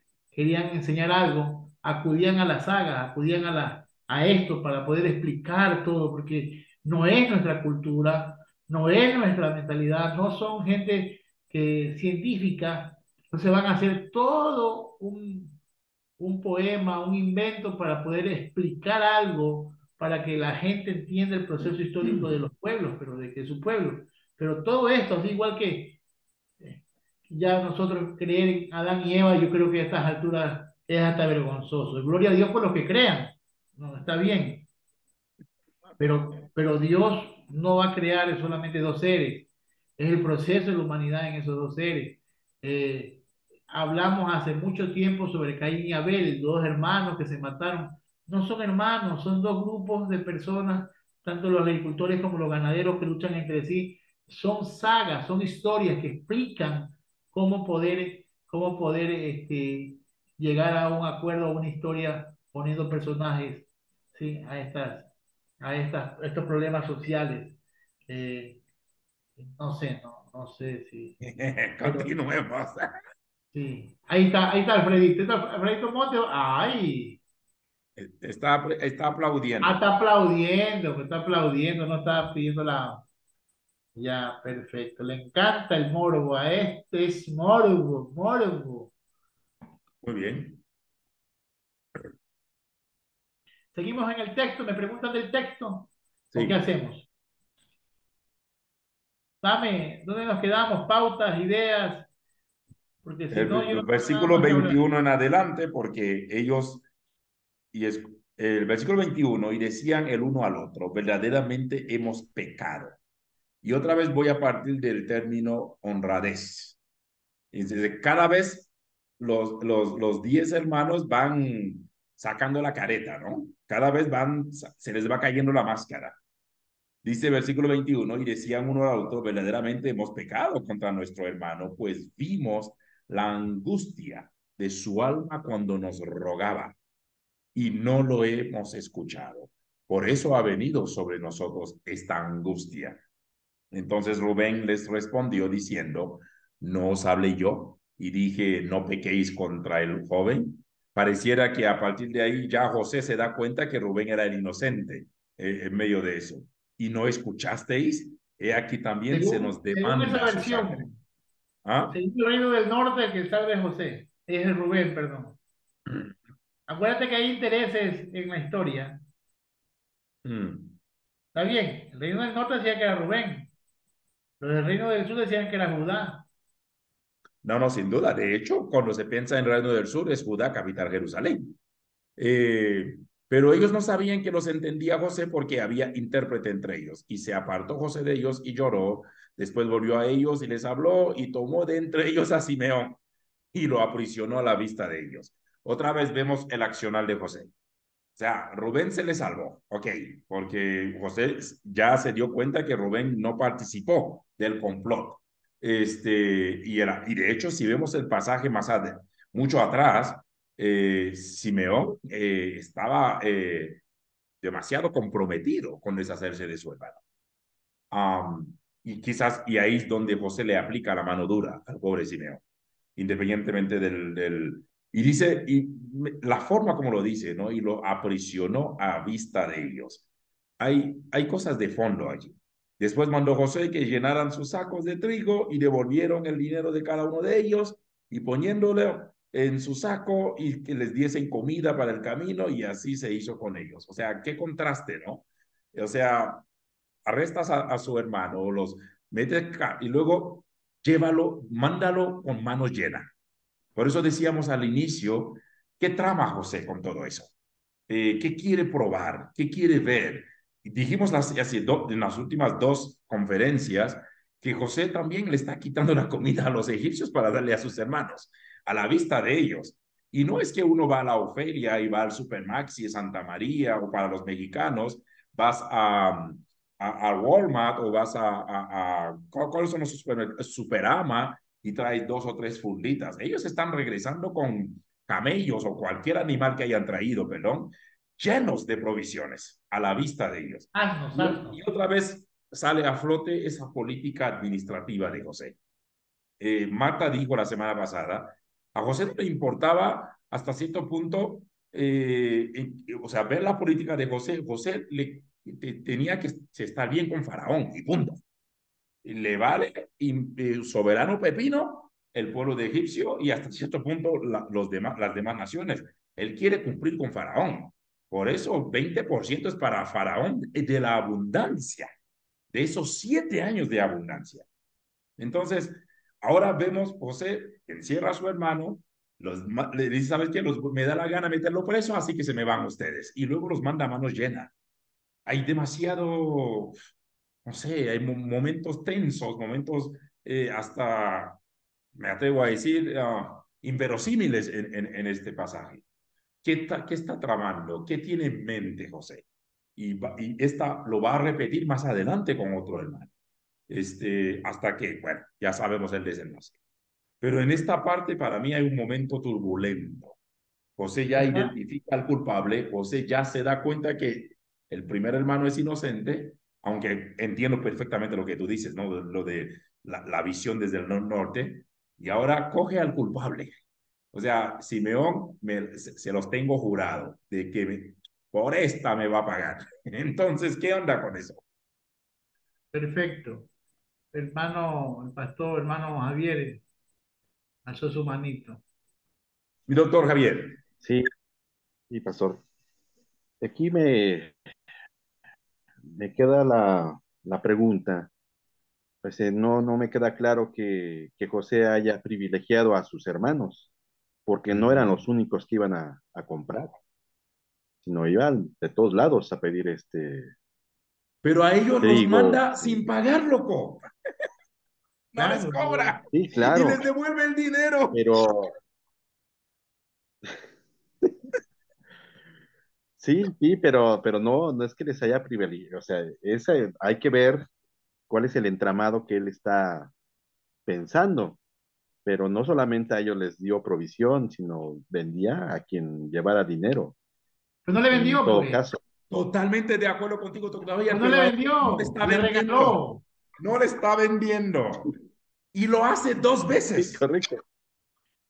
enseñar algo, acudían a la saga, acudían a esto para poder explicar todo, porque no es nuestra cultura, no es nuestra mentalidad, no son gente científica, entonces van a hacer todo un poema, un invento para poder explicar algo, para que la gente entienda el proceso histórico de los pueblos, pero de que su pueblo. Pero todo esto, así igual que ya nosotros creer en Adán y Eva, yo creo que a estas alturas es hasta vergonzoso. Gloria a Dios por los que crean, no, está bien, pero Dios no va a crear solamente dos seres, es el proceso de la humanidad en esos dos seres. Eh, Hablamos hace mucho tiempo sobre Caín y Abel, dos hermanos que se mataron. No son hermanos, son dos grupos de personas, tanto los agricultores como los ganaderos que luchan entre sí. Son sagas, son historias que explican cómo poder llegar a un acuerdo, a una historia, poniendo personajes, ¿sí? a estos problemas sociales. Eh, no sé, no sé si. Pero continuemos. sí, ahí está Alfredito. Alfredito Monte. ¡Ay! Está aplaudiendo. Está aplaudiendo, no está pidiendo la. Ya, perfecto. Le encanta el morbo. A este es morbo, morbo. Muy bien. Seguimos en el texto. ¿Me preguntan del texto? ¿O qué Sí. hacemos? Dame, ¿dónde nos quedamos? Pautas, ideas, porque si no, yo El no tengo nada versículo más que hablar. 21 en adelante, porque ellos, y es el versículo 21, y decían el uno al otro, verdaderamente hemos pecado. Y otra vez voy a partir del término honradez. Y dice, cada vez los 10 hermanos van sacando la careta, ¿no? Cada vez van, se les va cayendo la máscara. Dice versículo 21, y decían uno al otro, verdaderamente hemos pecado contra nuestro hermano, pues vimos la angustia de su alma cuando nos rogaba y no lo hemos escuchado. Por eso ha venido sobre nosotros esta angustia. Entonces Rubén les respondió diciendo, no os hablé yo y dije, no pequéis contra el joven. Pareciera que a partir de ahí ya José se da cuenta que Rubén era el inocente en medio de eso. Y no escuchasteis, he aquí también se nos Según esa demanda su sangre. versión, ¿Ah? según el reino del norte que está de José, es de Rubén, perdón. Acuérdate que hay intereses en la historia. Mm. Está bien, el reino del norte decía que era Rubén, los del reino del sur decían que era Judá. No, no, sin duda. De hecho, cuando se piensa en el Reino del Sur, es Judá, capital Jerusalén. Pero ellos no sabían que los entendía José porque había intérprete entre ellos. Y se apartó José de ellos y lloró. Después volvió a ellos y les habló y tomó de entre ellos a Simeón y lo aprisionó a la vista de ellos. Otra vez vemos el accional de José. O sea, Rubén se le salvó, ok, porque José ya se dio cuenta que Rubén no participó del complot. Y de hecho, si vemos el pasaje más adelante, mucho atrás, Simeón estaba demasiado comprometido con deshacerse de su hermano. Y quizás, y ahí es donde José le aplica la mano dura al pobre Simeón, independientemente y dice, la forma como lo dice, ¿no? Y lo aprisionó a vista de ellos. Hay cosas de fondo allí. Después mandó José que llenaran sus sacos de trigo y devolvieron el dinero de cada uno de ellos y poniéndolo en su saco y que les diesen comida para el camino y así se hizo con ellos. O sea, qué contraste, ¿no? O sea, arrestas a su hermano, los metes y luego llévalo, mándalo con manos llenas. Por eso decíamos al inicio, ¿qué trama José con todo eso? ¿Qué quiere probar? ¿Qué quiere ver? Dijimos en las últimas dos conferencias que José también le está quitando la comida a los egipcios para darle a sus hermanos, a la vista de ellos. Y no es que uno va a la Ofelia y va al Supermaxi de Santa María o para los mexicanos, vas a Walmart o vas ¿cuáles son los Superama y traes dos o tres funditas. Ellos están regresando con camellos o cualquier animal que hayan traído, perdón, llenos de provisiones a la vista de ellos. Haznos, Y haznos. otra vez sale a flote esa política administrativa de José. Marta dijo la semana pasada, a José no le importaba hasta cierto punto, o sea, ver la política de José. José tenía que estar bien con Faraón y punto. Le vale soberano pepino el pueblo de Egipcio y hasta cierto punto las demás naciones. Él quiere cumplir con Faraón. Por eso 20% es para Faraón de la abundancia, de esos 7 años de abundancia. Entonces, ahora vemos José encierra a su hermano, le dice, ¿sabes qué? Me da la gana meterlo preso, así que se me van ustedes. Y luego los manda a manos llenas. Hay demasiado, no sé, hay momentos tensos, momentos hasta, me atrevo a decir, inverosímiles en este pasaje. ¿Qué está tramando? ¿Qué tiene en mente José? Y esta lo va a repetir más adelante con otro hermano. Hasta que, bueno, ya sabemos el desenlace. Pero en esta parte para mí hay un momento turbulento. José ya Ajá. identifica al culpable, José ya se da cuenta que el primer hermano es inocente, aunque entiendo perfectamente lo que tú dices, ¿no? Lo de la visión desde el norte, y ahora coge al culpable. O sea, Simeón se los tengo jurado de que por esta me va a pagar. Entonces, ¿qué onda con eso? Perfecto. Hermano, el pastor, hermano Javier, alzó su manito. Mi doctor Javier. Sí, sí, pastor. Aquí me queda la pregunta. Pues no me queda claro que José haya privilegiado a sus hermanos, porque no eran los únicos que iban a comprar, sino iban de todos lados a pedir Pero a ellos los trigo. manda sin pagar, loco. No les Claro, cobra Sí, y claro, les devuelve el dinero. pero sí, pero no es que les haya privilegiado, o sea, hay que ver cuál es el entramado que él está pensando, pero no solamente a ellos les dio provisión, sino vendía a quien llevara dinero, pues no le en vendió, todo pues. caso. Totalmente de acuerdo contigo todavía, Pues no pero le a él no le vendió, está le vendiendo. regaló. No le está vendiendo. Y lo hace 2 veces. Sí, correcto.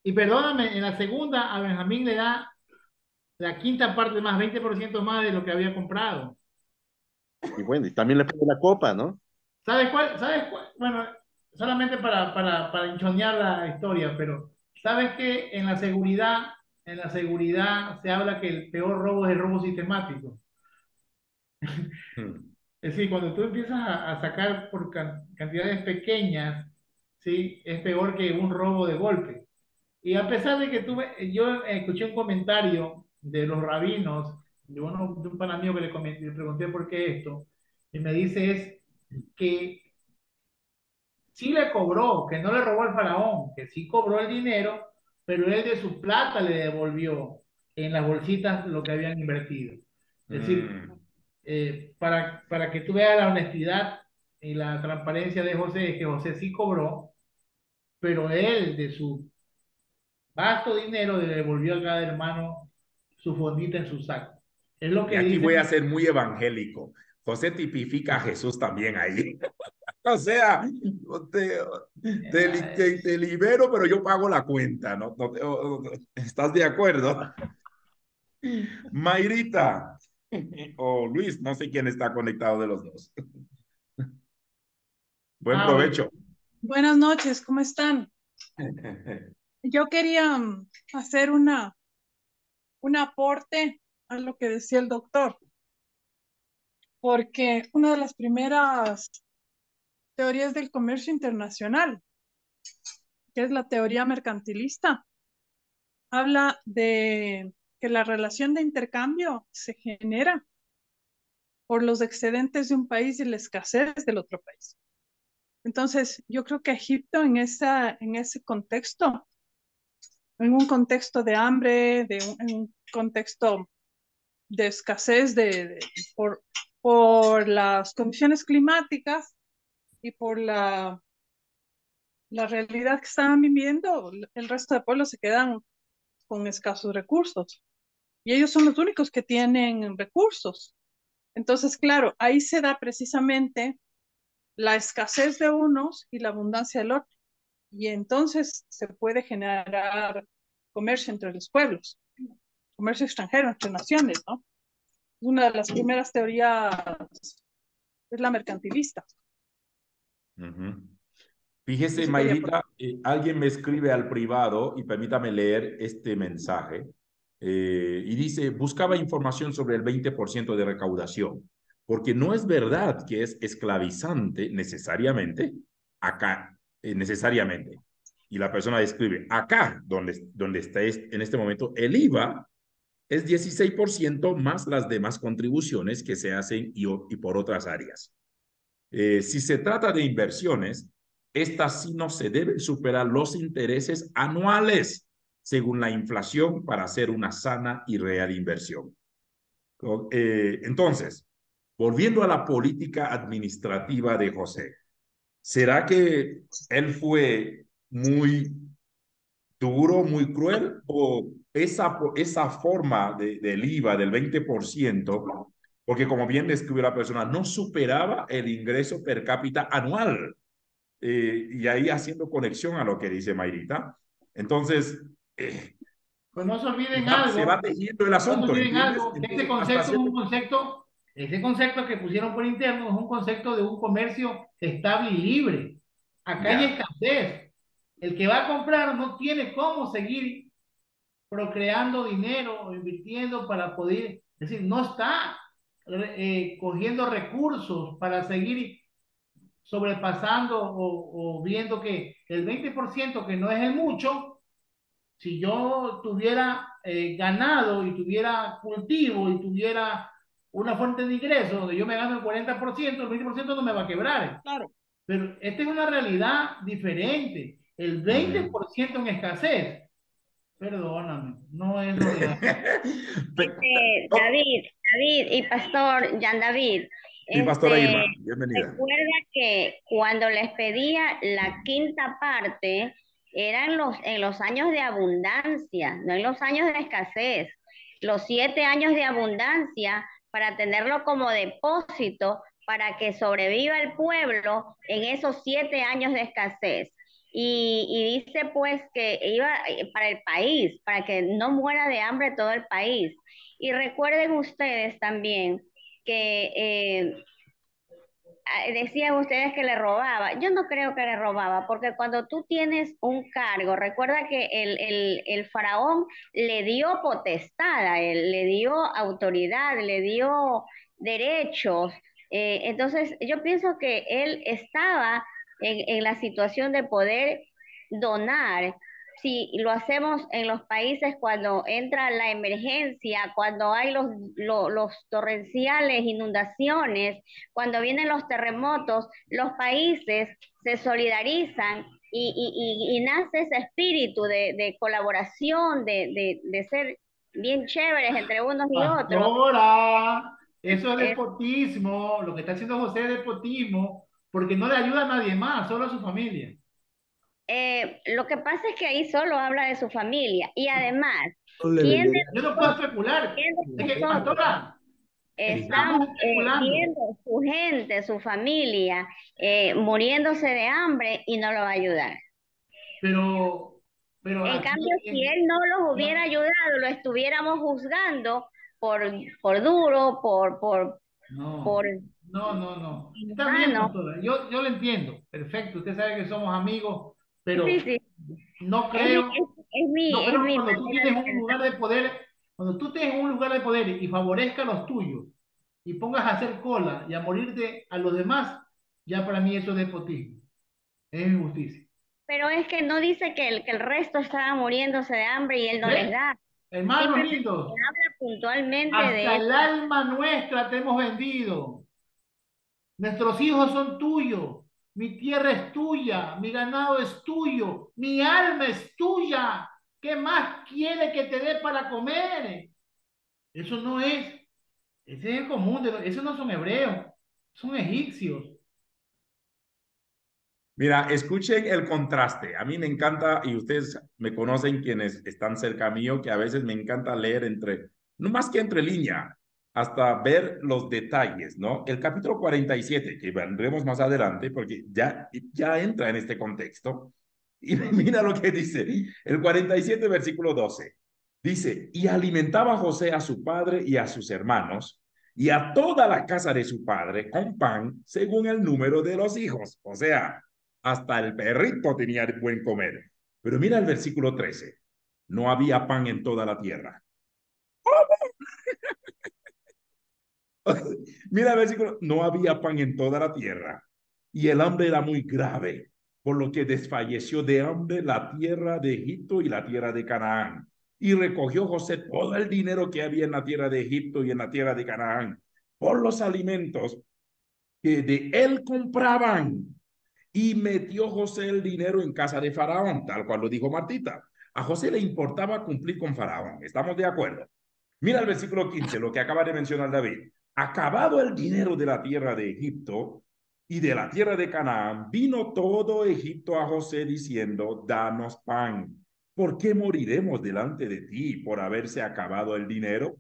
Y perdóname, en la segunda a Benjamín le da la quinta parte más, 20% más de lo que había comprado. Y bueno, y también le pone la copa, ¿no? ¿Sabes cuál? ¿Sabes cuál? Bueno, solamente para hinchonear la historia, pero ¿sabes que en la seguridad se habla que el peor robo es el robo sistemático? Hmm. Es decir, cuando tú empiezas a sacar por cantidades pequeñas, ¿sí? Es peor que un robo de golpe. Y a pesar de que yo escuché un comentario de los rabinos, de un pana mío que le pregunté por qué esto, y me dice es que sí le cobró, que no le robó al faraón, que sí cobró el dinero, pero él de su plata le devolvió en las bolsitas lo que habían invertido. Es decir, Mm. para que tú veas la honestidad y la transparencia de José, es que José sí cobró, pero él de su vasto dinero le devolvió a cada hermano su fondita en su saco. Es lo Y que aquí voy a dicen. ser muy evangélico. José tipifica a Jesús también ahí. O sea, te, te libero, pero yo pago la cuenta, ¿no? ¿Estás de acuerdo? Mayrita o Luis, no sé quién está conectado de los dos. Buen Ah, bueno. provecho. Buenas noches, ¿cómo están? Yo quería hacer un aporte a lo que decía el doctor, porque una de las primeras teorías del comercio internacional, que es la teoría mercantilista, habla de que la relación de intercambio se genera por los excedentes de un país y la escasez del otro país. Entonces, yo creo que Egipto en ese contexto, en un contexto de hambre, en un contexto de escasez por las condiciones climáticas y por la realidad que estaban viviendo, el resto de pueblos se quedan con escasos recursos y ellos son los únicos que tienen recursos. Entonces, claro, ahí se da precisamente la escasez de unos y la abundancia del otro. Y entonces se puede generar comercio entre los pueblos, comercio extranjero entre naciones, ¿no? Una de las primeras teorías es la mercantilista. Ujú. Fíjese, Eso quería Mayrita, alguien me escribe al privado y permítame leer este mensaje. Y dice, buscaba información sobre el 20% de recaudación, porque no es verdad que es esclavizante necesariamente, acá, necesariamente. Y la persona escribe, acá, donde está en este momento, el IVA es 16% más las demás contribuciones que se hacen y por otras áreas. Si se trata de inversiones, estas sí no se deben superar los intereses anuales según la inflación para hacer una sana y real inversión. Entonces, volviendo a la política administrativa de José, ¿será que él fue muy duro, muy cruel, o esa forma del IVA del 20%, porque como bien describió la persona, no superaba el ingreso per cápita anual? Y ahí haciendo conexión a lo que dice Mayrita. Entonces, Pues no se olviden se va algo, tejiendo el no se asunto, olviden ¿entiendes? algo, que ese Entonces, hasta concepto es cierto un concepto, ese concepto que pusieron por interno es un concepto de un comercio estable y libre. Acá hay ya. escasez. El que va a comprar no tiene cómo seguir procreando dinero o invirtiendo para poder, es decir, no está cogiendo recursos para seguir sobrepasando o viendo que el 20% que no es el mucho, si yo tuviera ganado y tuviera cultivo y tuviera una fuente de ingresos donde yo me gano el 40%, el 20% no me va a quebrar. Claro. Pero esta es una realidad diferente. El 20% en escasez, perdóname, no es lo real. David y Pastor Jan David, Sí, pastora Irma, bienvenida. recuerda que cuando les pedía la quinta parte, eran en los años de abundancia, no en los años de escasez. Los 7 años de abundancia para tenerlo como depósito para que sobreviva el pueblo en esos 7 años de escasez. Y dice pues que iba para el país, para que no muera de hambre todo el país. Y recuerden ustedes también que decían ustedes que le robaba. Yo no creo que le robaba, porque cuando tú tienes un cargo, recuerda que el faraón le dio potestad a él, le dio autoridad, le dio derechos. Entonces, yo pienso que él estaba en la situación de poder donar. Si lo hacemos en los países cuando entra la emergencia, cuando hay los torrenciales, inundaciones, cuando vienen los terremotos, los países se solidarizan y nace ese espíritu de colaboración, de ser bien chéveres entre unos y otros. Pastora, eso es Eh, despotismo. Lo que está haciendo José es despotismo, porque no le ayuda a nadie más, solo a su familia. lo que pasa es que ahí solo habla de su familia y además, No le ¿quién venderá. Yo no puedo especular. quién Es de que, nosotros pastora, están estamos especulando. viendo su gente, su familia, muriéndose de hambre y no lo va a ayudar? Pero, pero En aquí, cambio, si él no los hubiera ayudado, lo estuviéramos juzgando por, por duro, no, por no. Está bien, inhumano. pastora. Yo lo entiendo. Perfecto. Usted sabe que somos amigos, Sí, pero sí, no es mi, creo, es no creo que mi cuando tú manera tienes de un pensar. lugar de poder, cuando tú tienes un lugar de poder y favorezca a los tuyos y pongas a hacer cola y a morirte a los demás, ya para mí eso es despotismo. Es injusticia. Pero es que no dice que el resto estaba muriéndose de hambre y él no les ¿Ves? da. Hermanos Simplemente lindos, habla puntualmente hasta de el eso. alma nuestra te hemos vendido. Nuestros hijos son tuyos. Mi tierra es tuya. Mi ganado es tuyo. Mi alma es tuya. ¿Qué más quiere que te dé para comer? Eso no es. Ese es el común. Esos no son hebreos. Son egipcios. Mira, escuchen el contraste. A mí me encanta, y ustedes me conocen quienes están cerca mío, que a veces me encanta leer entre, no más que entre línea, hasta ver los detalles, ¿no? El capítulo 47, que vendremos más adelante, porque ya entra en este contexto. Y mira lo que dice, el 47, versículo 12. Dice, y alimentaba José a su padre y a sus hermanos, y a toda la casa de su padre con pan según el número de los hijos. O sea, hasta el perrito tenía buen comer. Pero mira el versículo 13. No había pan en toda la tierra. Mira el versículo. No había pan en toda la tierra. Y el hambre era muy grave, por lo que desfalleció de hambre la tierra de Egipto y la tierra de Canaán. Y recogió José todo el dinero que había en la tierra de Egipto y en la tierra de Canaán por los alimentos que de él compraban. Y metió José el dinero en casa de Faraón, tal cual lo dijo Martita. A José le importaba cumplir con Faraón. ¿Estamos de acuerdo? Mira el versículo 15, lo que acaba de mencionar David. Acabado el dinero de la tierra de Egipto y de la tierra de Canaán, vino todo Egipto a José diciendo, danos pan. ¿Por qué moriremos delante de ti por haberse acabado el dinero?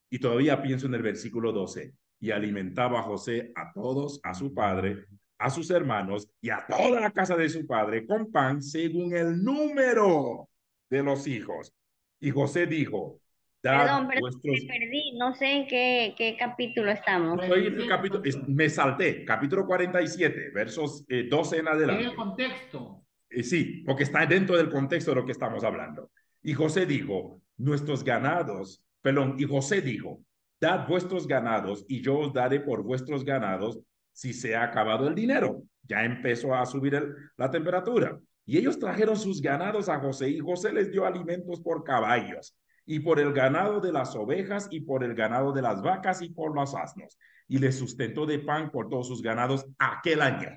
Y todavía pienso en el versículo 12. Y alimentaba a José a todos, a su padre, a sus hermanos y a toda la casa de su padre con pan según el número de los hijos. Y José dijo, dad Perdón, vuestros... me perdí, no sé en qué capítulo estamos. Estoy en el 47, capítulo, pastor. me salté, capítulo 47, versos 12 en En el adelante. contexto. Sí, porque está dentro del contexto de lo que estamos hablando. Y José dijo, nuestros ganados, perdón, y José dijo, dad vuestros ganados y yo os daré por vuestros ganados si se ha acabado el dinero. Ya empezó a subir la temperatura. Y ellos trajeron sus ganados a José y José les dio alimentos por caballos y por el ganado de las ovejas y por el ganado de las vacas y por los asnos. Y les sustentó de pan por todos sus ganados aquel año.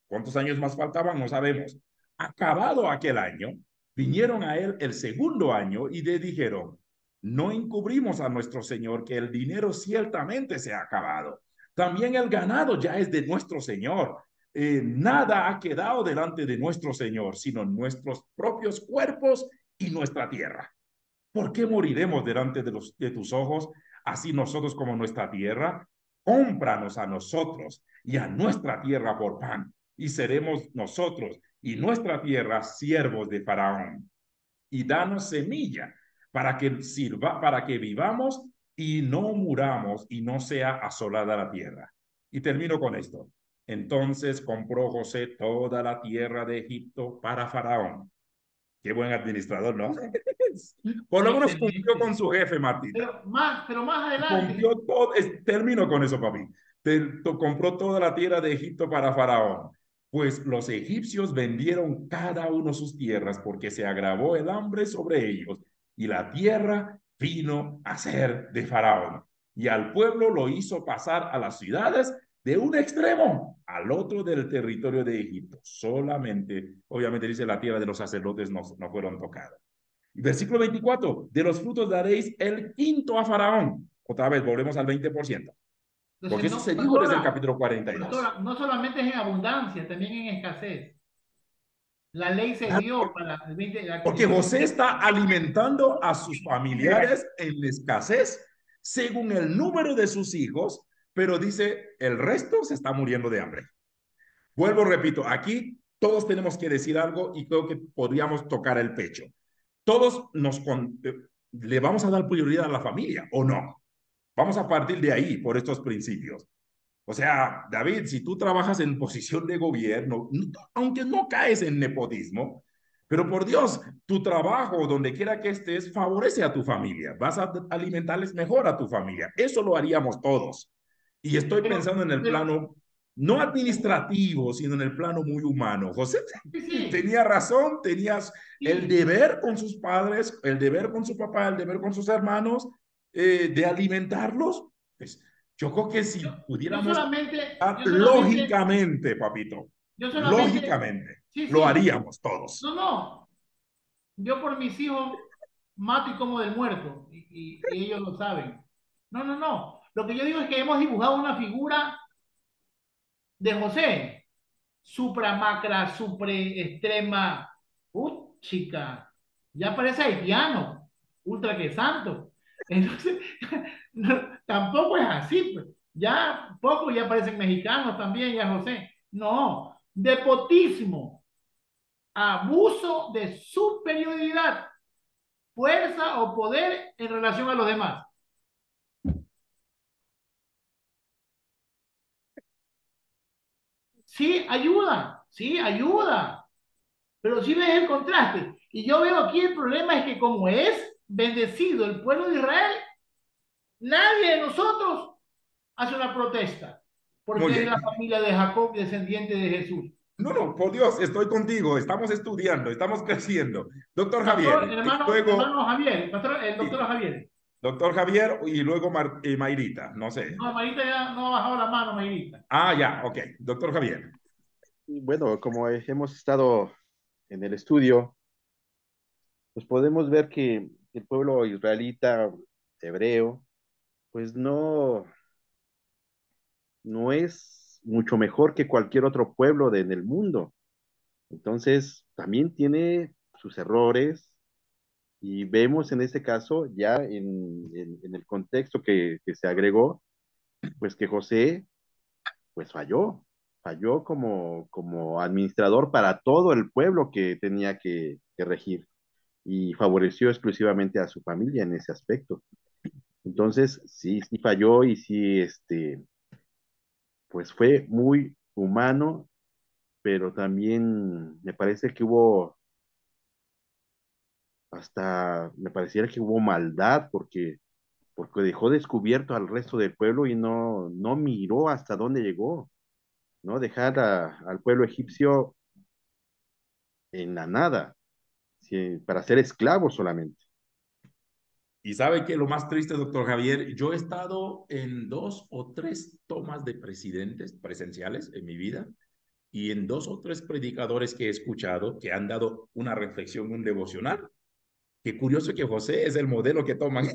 ¿Cuántos años más faltaban? No sabemos. Acabado aquel año, vinieron a él el segundo año y le dijeron, no encubrimos a nuestro Señor que el dinero ciertamente se ha acabado. También el ganado ya es de nuestro Señor. Nada ha quedado delante de nuestro Señor, sino nuestros propios cuerpos y nuestra tierra. ¿Por qué moriremos delante de tus ojos, así nosotros como nuestra tierra? Cómpranos a nosotros y a nuestra tierra por pan, y seremos nosotros y nuestra tierra siervos de Faraón. Y danos semilla para que sirva, para que vivamos y no muramos y no sea asolada la tierra. Y termino con esto. Entonces compró José toda la tierra de Egipto para Faraón. Qué buen administrador, ¿no? Por lo menos cumplió con Excelente. su jefe, Martita. Pero más adelante, Cumplió todo, termino con eso, papi. Compró toda la tierra de Egipto para Faraón. Pues los egipcios vendieron cada uno sus tierras porque se agravó el hambre sobre ellos y la tierra vino a ser de Faraón. Y al pueblo lo hizo pasar a las ciudades de un extremo al otro del territorio de Egipto. Solamente, obviamente dice, la tierra de los sacerdotes no fueron tocadas. Versículo 24, de los frutos daréis el quinto a Faraón. Otra vez, volvemos al 20%. entonces Porque eso no, se dijo desde el pastora, capítulo 42. pastora, no solamente es en abundancia, también en escasez. La ley se dio para el 20, Porque José está alimentando a sus familiares en escasez según el número de sus hijos, pero dice, el resto se está muriendo de hambre. Vuelvo, repito, aquí todos tenemos que decir algo y creo que podríamos tocar el pecho. Todos le vamos a dar prioridad a la familia o no. Vamos a partir de ahí por estos principios. O sea, David, si tú trabajas en posición de gobierno, aunque no caes en nepotismo, pero por Dios, tu trabajo, donde quiera que estés, favorece a tu familia. Vas a alimentarles mejor a tu familia. Eso lo haríamos todos. Y estoy pensando en el pero, plano no administrativo, sino en el plano muy humano. José sí, sí, tenía razón, tenías el sí. deber con sus padres, el deber con su papá, el deber con sus hermanos, de alimentarlos. Pues, yo creo que si Yo pudiéramos, solamente, lógicamente, papito, yo solamente, lógicamente, sí, lo sí. haríamos todos. No, no. Yo por mis hijos mato y como del muerto, y ellos lo saben. No, no, no. Lo que yo digo es que hemos dibujado una figura de José, supra, macra, supre, extrema, chica, ya parece haitiano, ultra que santo. Entonces, no, tampoco es así, pues. Ya poco ya parecen mexicanos también, ya José. No, despotismo, abuso de superioridad, fuerza o poder en relación a los demás. Sí, ayuda, pero si ves el contraste. Y yo veo aquí el problema es que como es bendecido el pueblo de Israel, nadie de nosotros hace una protesta, Muy porque es de la bien. familia de Jacob, descendiente de Jesús. No, no, por Dios, estoy contigo, estamos estudiando, estamos creciendo. Doctor Pastor, Javier, y luego, hermano Javier, pastor, el doctor sí, Javier. doctor Javier y luego Mayrita, no sé. No, Marita ya no ha bajado la mano, Marita. Ah, ya, ok. Doctor Javier. Y bueno, como hemos estado en el estudio, pues podemos ver que el pueblo israelita, hebreo, pues no es mucho mejor que cualquier otro pueblo en el mundo. Entonces, también tiene sus errores y vemos en este caso, ya en el contexto que se agregó, pues que José, pues falló como administrador para todo el pueblo que tenía que regir y favoreció exclusivamente a su familia en ese aspecto. Entonces, sí falló y sí, pues fue muy humano, pero también me parece que me pareciera que hubo maldad porque dejó descubierto al resto del pueblo y no miró hasta dónde llegó. ¿no? Dejar al pueblo egipcio en la nada, para ser esclavos solamente. Y sabe que lo más triste, doctor Javier, yo he estado en 2 o 3 tomas de presidentes presenciales en mi vida y en 2 o 3 predicadores que he escuchado que han dado una reflexión, un devocional. Qué curioso que José es el modelo que toman.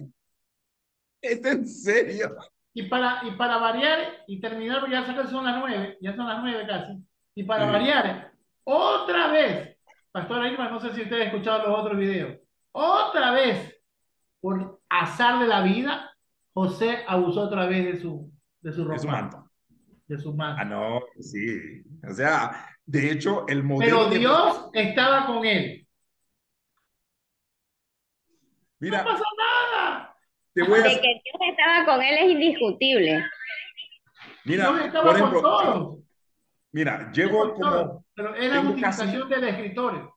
¿Es en serio? Y para variar y terminar, porque ya son las 9, ya son las 9 casi. Y para Sí. variar, otra vez, Pastora Irma, no sé si usted ha escuchado los otros videos, otra vez, por azar de la vida, José abusó otra vez de su Es un ropa, manto. de su Ah, manto. no, sí. O sea, de hecho, el modelo Pero de Dios estaba con él. No Mira, pasa nada. te voy De a... que Dios estaba con él es indiscutible. Dios Mira, por estaba con ejemplo, todos. mira, Estaba llevo con todos. como... Pero era Tengo casi... utilización del escritorio.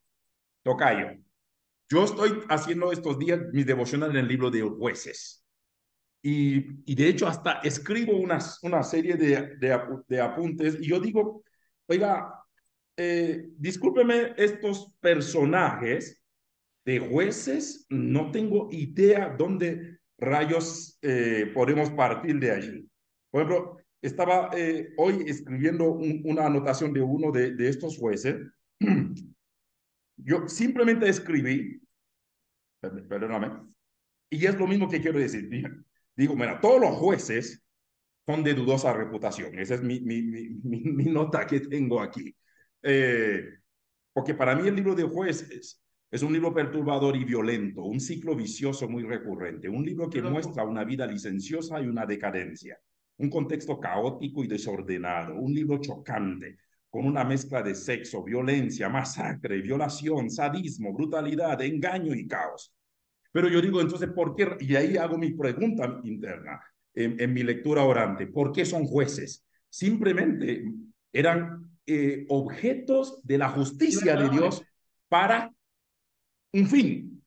Tocayo. Yo estoy haciendo estos días mis devocionales en el libro de Jueces. Y de hecho hasta escribo una serie de apuntes y yo digo, oiga, discúlpeme estos personajes de jueces, no tengo idea dónde rayos podemos partir de allí. Por ejemplo, estaba hoy escribiendo una anotación de uno de estos jueces. Yo simplemente escribí, perdóname, y es lo mismo que quiero decir. Digo, mira, todos los jueces son de dudosa reputación. Esa es mi nota que tengo aquí. Eh, Porque para mí el libro de Jueces es un libro perturbador y violento, un ciclo vicioso muy recurrente, un libro que muestra una vida licenciosa y una decadencia, un contexto caótico y desordenado, un libro chocante, con una mezcla de sexo, violencia, masacre, violación, sadismo, brutalidad, engaño y caos. Pero yo digo, entonces, ¿por qué? Y ahí hago mi pregunta interna en mi lectura orante. ¿Por qué son jueces? Simplemente eran objetos de la justicia de Libertadores. Dios para un fin.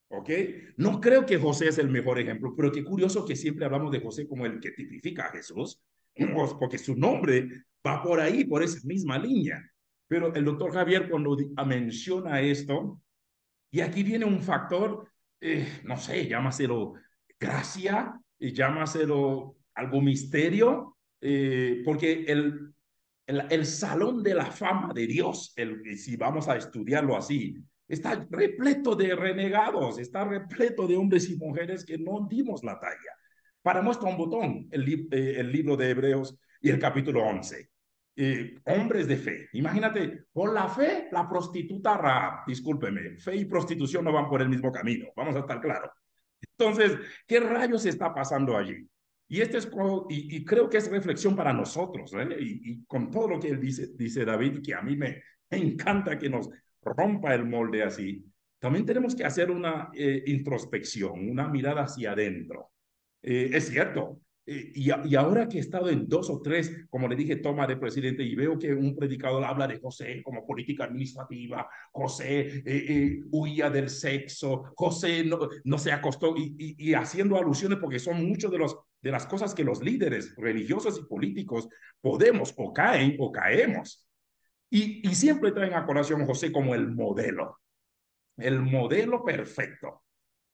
¿Ok? No creo que José es el mejor ejemplo, pero qué curioso que siempre hablamos de José como el que tipifica a Jesús, porque su nombre va por ahí, por esa misma línea. Pero el doctor Javier cuando menciona esto, y aquí viene un factor, no sé, llámaselo gracia, llámaselo algo misterio, porque el salón de la fama de Dios, si vamos a estudiarlo así, está repleto de renegados, está repleto de hombres y mujeres que no dimos la talla. Para muestra un botón, el libro de Hebreos y el capítulo 11. Hombres de fe. Imagínate, por la fe, la prostituta Rahab, discúlpeme, fe y prostitución no van por el mismo camino, vamos a estar claros. Entonces, ¿qué rayos está pasando allí? Y, y creo que es reflexión para nosotros, ¿eh? Y con todo lo que él dice David, que a mí me encanta que nos rompa el molde así, también tenemos que hacer una introspección, una mirada hacia adentro. Es cierto, y ahora que he estado en 2 o 3, como le dije, toma de presidente y veo que un predicador habla de José como política administrativa, José huía del sexo, José no se acostó y haciendo alusiones porque son muchos de las cosas que los líderes religiosos y políticos podemos o caen o caemos. Y siempre traen a colación a José como el modelo perfecto.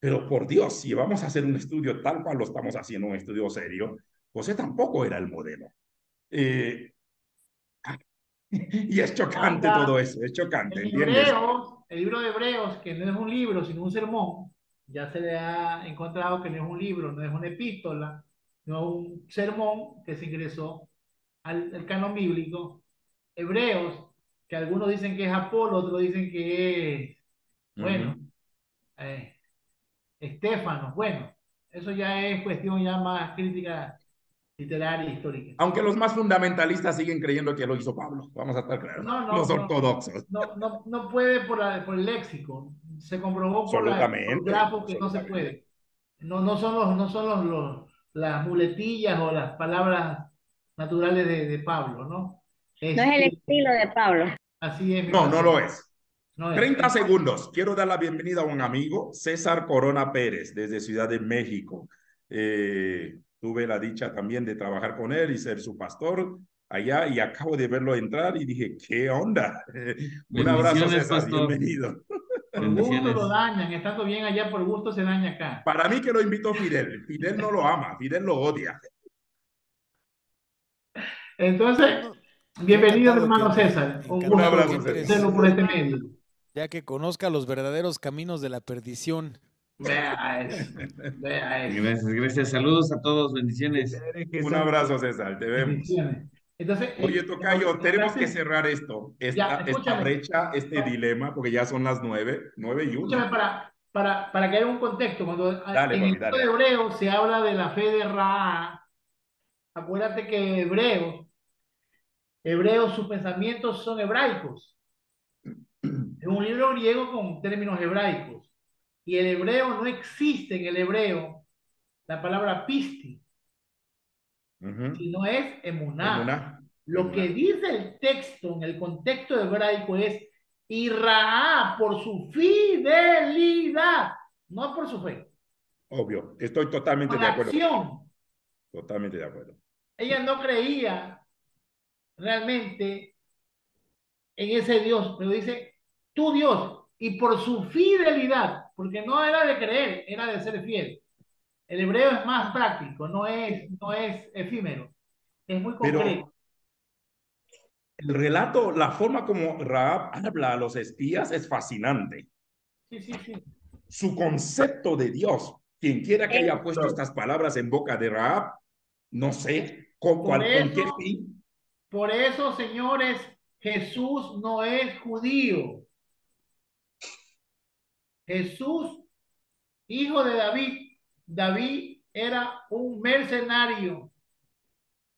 Pero por Dios, si vamos a hacer un estudio tal cual lo estamos haciendo, un estudio serio, José tampoco era el modelo. Eh, y es chocante todo Hasta eso, es chocante, en ¿entiendes? Hebreos, el libro de Hebreos, que no es un libro, sino un sermón, ya se le ha encontrado que no es un libro, no es una epístola, no es un sermón que se ingresó al canon bíblico. Hebreos, que algunos dicen que es Apolo, otros dicen que es, Uh -huh. bueno, eh, Estéfanos, bueno, eso ya es cuestión ya más crítica literaria e histórica. Aunque los más fundamentalistas siguen creyendo que lo hizo Pablo, vamos a estar claros, No, los no, no, ortodoxos. no puede por el léxico. Se comprobó por Absolutamente, grafos que no se absolutamente. puede. No son las muletillas o las palabras naturales de Pablo, ¿no? No es el Este, estilo de Pablo. así es, mi No, no pastor. lo es. No es. 30 segundos. Quiero dar la bienvenida a un amigo, César Corona Pérez, desde Ciudad de México. Tuve la dicha también de trabajar con él y ser su pastor. allá y acabo de verlo entrar y dije, ¿qué onda? Un abrazo, Bendiciones, César, pastor. bienvenido. Por gusto Bendiciones. lo dañan, estando bien allá, por gusto se daña acá. Para mí que lo invitó Fidel. Fidel no lo ama, Fidel lo odia. Entonces, No, bienvenido, encantado hermano que- César. Un encantado Un gusto abrazo, que César. entres, hacerlo por este medio. ya que conozca los verdaderos caminos de la perdición. Vea eso, vea eso. Gracias, gracias. Saludos a todos. Bendiciones. Un abrazo, César, te vemos. Bendiciones. Entonces, Oye, Tocayo, tenemos que cerrar esto, Ya, esta escúchame. brecha, este dilema, porque ya son las 9:01. Escúchame, para que haya un contexto, cuando Dale, en papi, el libro de dale. Hebreos se habla de la fe de Ra, acuérdate que Hebreos, sus pensamientos son hebraicos. Es un libro griego con términos hebraicos. Y el hebreo no existe en el hebreo la palabra pisti, sino es emuná. Emuná. Lo que dice el texto en el contexto hebraico es y Ra por su fidelidad, no por su fe. Obvio, estoy totalmente Con de la acuerdo. acción. Totalmente de acuerdo. Ella no creía realmente en ese Dios, pero dice tu Dios, y por su fidelidad, porque no era de creer, era de ser fiel. El hebreo es más práctico, no es efímero, es muy concreto. Pero el relato, la forma como Rahab habla a los espías es fascinante. Sí, sí, sí. Su concepto de Dios, quien quiera que haya puesto estas palabras en boca de Rahab, no sé con qué fin. Por eso, señores, Jesús no es judío. Jesús, hijo de David, David era un mercenario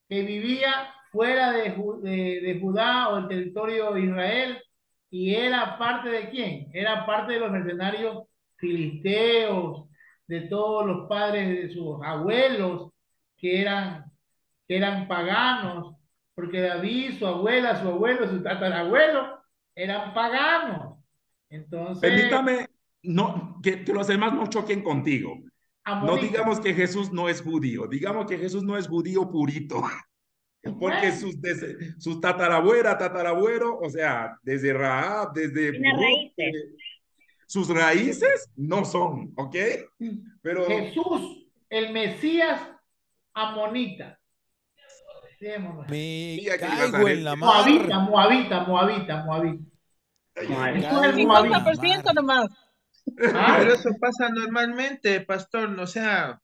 que vivía fuera de Judá o el territorio de Israel y era parte de ¿quién? Era parte de los mercenarios filisteos, de todos los padres de sus abuelos que eran paganos, porque David, su abuela, su abuelo, su tatarabuelo eran paganos. Entonces, permítame que los demás no choquen contigo. No digamos que Jesús no es judío, digamos que Jesús no es judío purito. Porque sus tatarabuelo, o sea, desde Rahab, desde sus raíces no son, ¿ok? Pero Jesús, el Mesías amonita. Me caigo en la mar. Moabita. El 50% nomás. Pero eso pasa normalmente, pastor, o sea,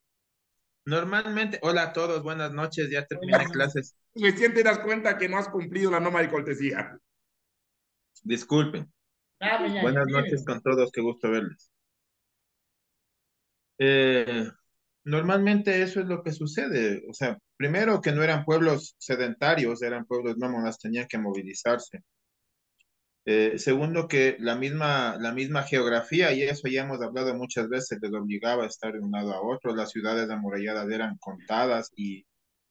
normalmente. Hola a todos, buenas noches, ya terminé clases. Recién te das cuenta que no has cumplido la norma de cortesía. Disculpen. Buenas noches con todos, qué gusto verles. Normalmente eso es lo que sucede, o sea, primero que no eran pueblos sedentarios, eran pueblos nómadas, tenían que movilizarse. Segundo, que la misma geografía, y eso ya hemos hablado muchas veces, les obligaba a estar de un lado a otro. Las ciudades amuralladas eran contadas y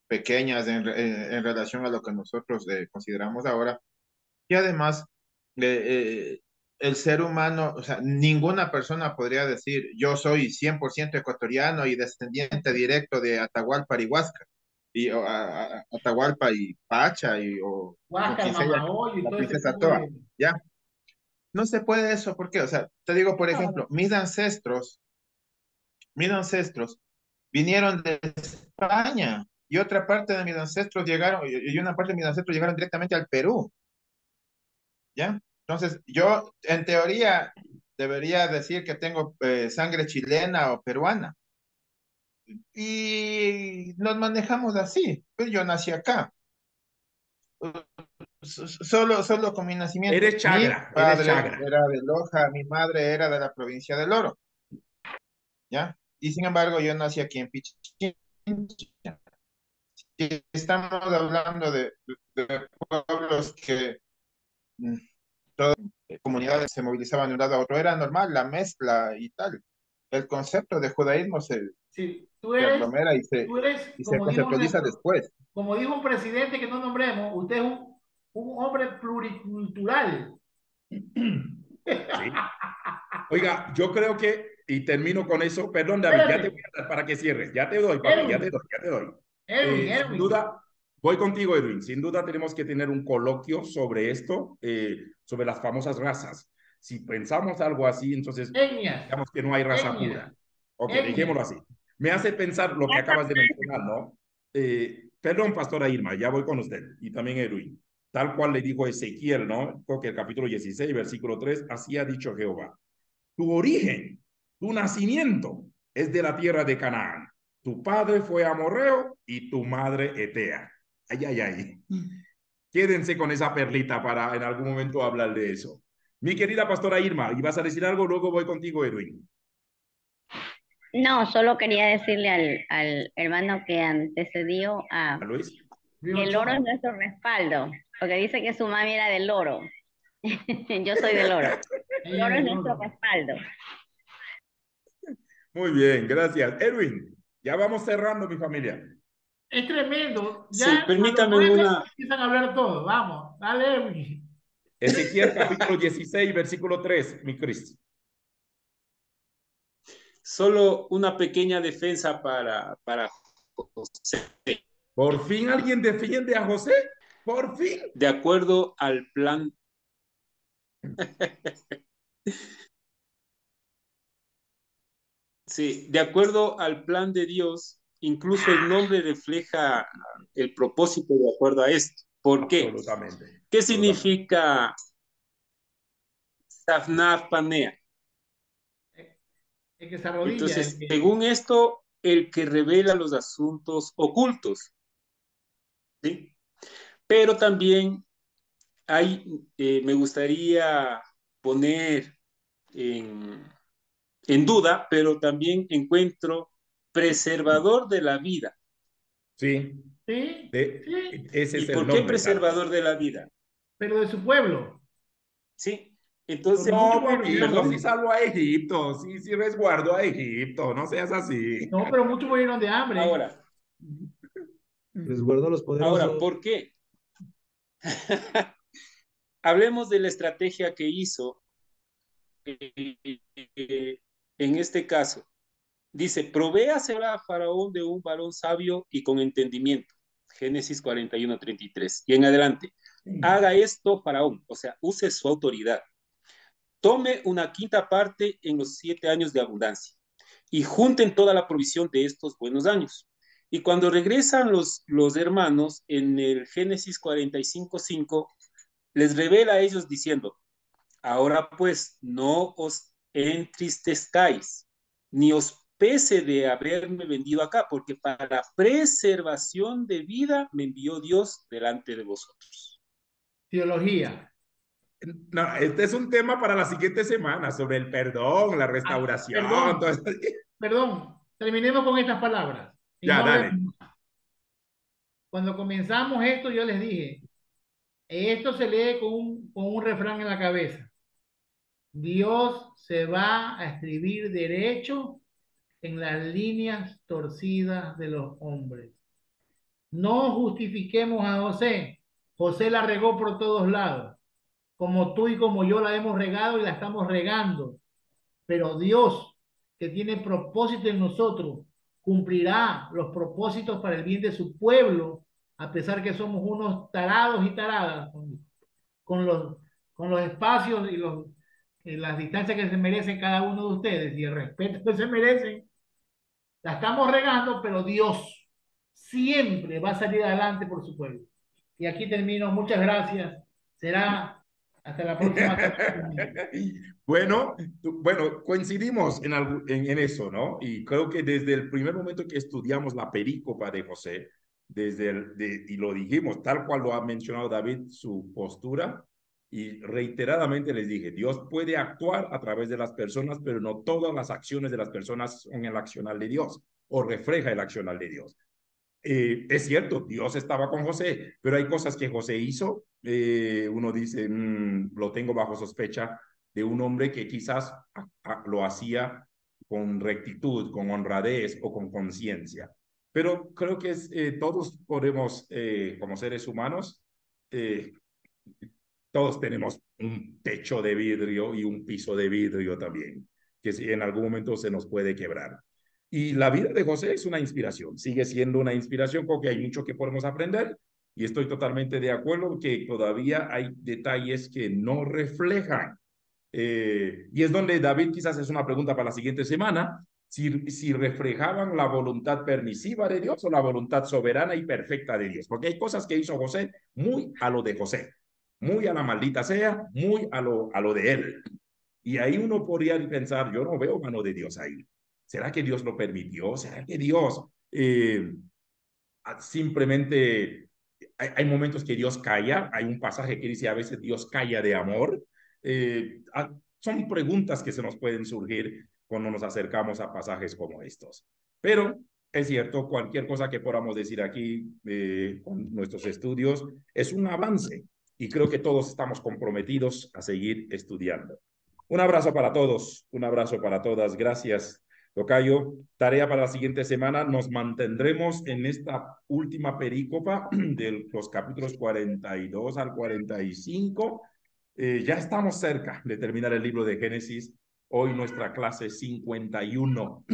pequeñas en relación a lo que nosotros consideramos ahora. Y además, el ser humano, o sea, ninguna persona podría decir, yo soy 100% ecuatoriano y descendiente directo de Atahualpa y Huáscar. Y Atahualpa y Pacha o Huáscar, Mamahoyo y la todo ese princesa tipo Toa, de... ¿ya? No se puede eso, ¿por qué? O sea, te digo, por ejemplo, mis ancestros vinieron de España y otra parte de mis ancestros llegaron, y una parte de mis ancestros llegaron directamente al Perú, ¿ya? Entonces, yo, en teoría, debería decir que tengo sangre chilena o peruana. Y nos manejamos así. Pues yo nací acá. Solo con mi nacimiento. Eres chagra. Mi padre era de Loja, mi madre era de la provincia del Oro. ¿Ya? Y sin embargo, yo nací aquí en Pichincha. Y estamos hablando de pueblos que todas las comunidades se movilizaban de un lado a otro. Era normal la mezcla y tal. El concepto de judaísmo se aglomera y se conceptualiza después. Como dijo un presidente que no nombremos, usted es un hombre pluricultural. Sí. Oiga, yo creo que, y termino con eso, perdón David, ya te voy a dar para que cierres, ya te doy, papi, ya te doy. Erwin. Sin duda, Voy contigo, Edwin. Sin duda tenemos que tener un coloquio sobre esto, sobre las famosas razas. Si pensamos algo así, entonces Etnias, digamos que no hay raza etnias, pura. Ok, dejémoslo etnias. así. Me hace pensar lo que acabas de mencionar, ¿no? Perdón, pastora Irma, ya voy con usted. Y también Edwin. Tal cual le dijo Ezequiel, ¿no? Creo que el capítulo 16, versículo 3, así ha dicho Jehová. Tu origen, tu nacimiento es de la tierra de Canaán. Tu padre fue amorreo y tu madre etea. Ay, ay, ay. Quédense con esa perlita para en algún momento hablar de eso. Mi querida pastora Irma, ¿ibas a decir algo? Luego voy contigo, Edwin. No, solo quería decirle al hermano que antecedió ¿A Luis? que el oro es nuestro respaldo, porque dice que su mami era del oro. Yo soy del oro. El oro es nuestro respaldo. Muy bien, gracias. Edwin, ya vamos cerrando, mi familia. Es tremendo. Sí, Ya a los permítame 9 una, empiezan a hablar todo. Vamos, dale, Edwin. Ezequiel capítulo 16, versículo 3, mi Cristo. solo una pequeña defensa para José. ¿Por fin alguien defiende a José? ¿Por fin? De acuerdo al plan. Sí, de acuerdo al plan de Dios, incluso el nombre refleja el propósito de acuerdo a esto. ¿Por qué? Absolutamente. ¿Qué Absolutamente. significa Safnaf Panea? El que se arrodilla, el Entonces, que... según esto, el que revela los asuntos ocultos, ¿sí? Pero también me gustaría poner en, en duda, pero también encuentro preservador de la vida. Sí, Sí, sí, ese ¿Y es el por qué nombre, tal cual. preservador de la vida? pero de su pueblo. Sí, Porque entonces, muchos No, volvieron de papito, sí hambre. salvó a Egipto, sí, sí resguardó a Egipto, no seas así. No, pero muchos murieron de hambre. ahora, Resguardó a los ahora, poderosos. ¿por qué? Hablemos de la estrategia que hizo en este caso. Dice, provéasela a Faraón de un varón sabio y con entendimiento. Génesis 41:33. Y en adelante, haga esto Faraón, o sea, use su autoridad. Tome una quinta parte en los 7 años de abundancia y junten toda la provisión de estos buenos años. Y cuando regresan los hermanos en el Génesis 45:5, les revela a ellos diciendo, ahora pues no os entristezcáis, ni os pese de haberme vendido acá, porque para preservación de vida me envió Dios delante de vosotros. Teología. No, este es un tema para la siguiente semana sobre el perdón, la restauración. Perdón, Todo perdón. Terminemos con estas palabras. Y Ya, no dale. hablemos. Cuando comenzamos esto, yo les dije, esto se lee con un refrán en la cabeza. Dios se va a escribir derecho en las líneas torcidas de los hombres. No justifiquemos a José. José la regó por todos lados, como tú y como yo la hemos regado y la estamos regando. Pero Dios, que tiene propósito en nosotros, cumplirá los propósitos para el bien de su pueblo, a pesar que somos unos tarados y taradas con los, con los espacios y las distancias que se merecen cada uno de ustedes y el respeto que se merecen. La estamos regando, pero Dios siempre va a salir adelante por su pueblo. Y aquí termino. Muchas gracias. Será hasta la próxima. Bueno, bueno, coincidimos en eso, ¿no? Y creo que desde el primer momento que estudiamos la perícopa de José, y lo dijimos, tal cual lo ha mencionado David, su postura, y reiteradamente les dije, Dios puede actuar a través de las personas, pero no todas las acciones de las personas son el accional de Dios o refleja el accional de Dios. Es cierto, Dios estaba con José, pero hay cosas que José hizo. Uno dice, lo tengo bajo sospecha de un hombre que quizás lo hacía con rectitud, con honradez o con conciencia. Pero creo que todos podemos, como seres humanos, eh, todos tenemos un techo de vidrio y un piso de vidrio también, que si en algún momento se nos puede quebrar. Y la vida de José es una inspiración, sigue siendo una inspiración porque hay mucho que podemos aprender y estoy totalmente de acuerdo que todavía hay detalles que no reflejan. Y es donde David quizás es una pregunta para la siguiente semana, si reflejaban la voluntad permisiva de Dios o la voluntad soberana y perfecta de Dios, porque hay cosas que hizo José muy a lo de José, muy a la maldita sea, muy a lo de él. Y ahí uno podría pensar, yo no veo mano de Dios ahí. ¿Será que Dios lo permitió? ¿Será que Dios simplemente hay momentos que Dios calla? Hay un pasaje que dice a veces Dios calla de amor. Son preguntas que se nos pueden surgir cuando nos acercamos a pasajes como estos. Pero es cierto, cualquier cosa que podamos decir aquí con nuestros estudios es un avance y creo que todos estamos comprometidos a seguir estudiando. Un abrazo para todos, un abrazo para todas. Gracias, tocayo. Tarea para la siguiente semana. Nos mantendremos en esta última perícopa de los capítulos 42 al 45. Ya estamos cerca de terminar el libro de Génesis. Hoy nuestra clase 51.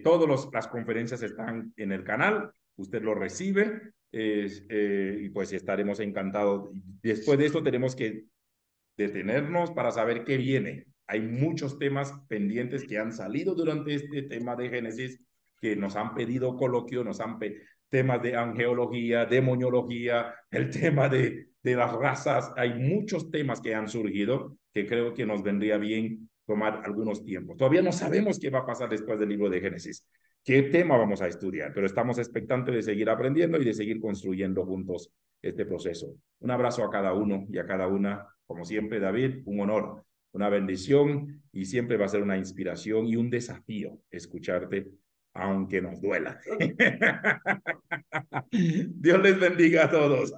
Todas las conferencias están en el canal. Usted lo recibe y pues estaremos encantados. Después de esto tenemos que detenernos para saber qué viene. Hay muchos temas pendientes que han salido durante este tema de Génesis que nos han pedido coloquio, temas de angeología, demoniología, el tema de las razas. Hay muchos temas que han surgido que creo que nos vendría bien tomar algunos tiempos. Todavía no sabemos qué va a pasar después del libro de Génesis, qué tema vamos a estudiar, pero estamos expectantes de seguir aprendiendo y de seguir construyendo juntos este proceso. Un abrazo a cada uno y a cada una. Como siempre, David, un honor, una bendición y siempre va a ser una inspiración y un desafío escucharte, aunque nos duela. Dios les bendiga a todos.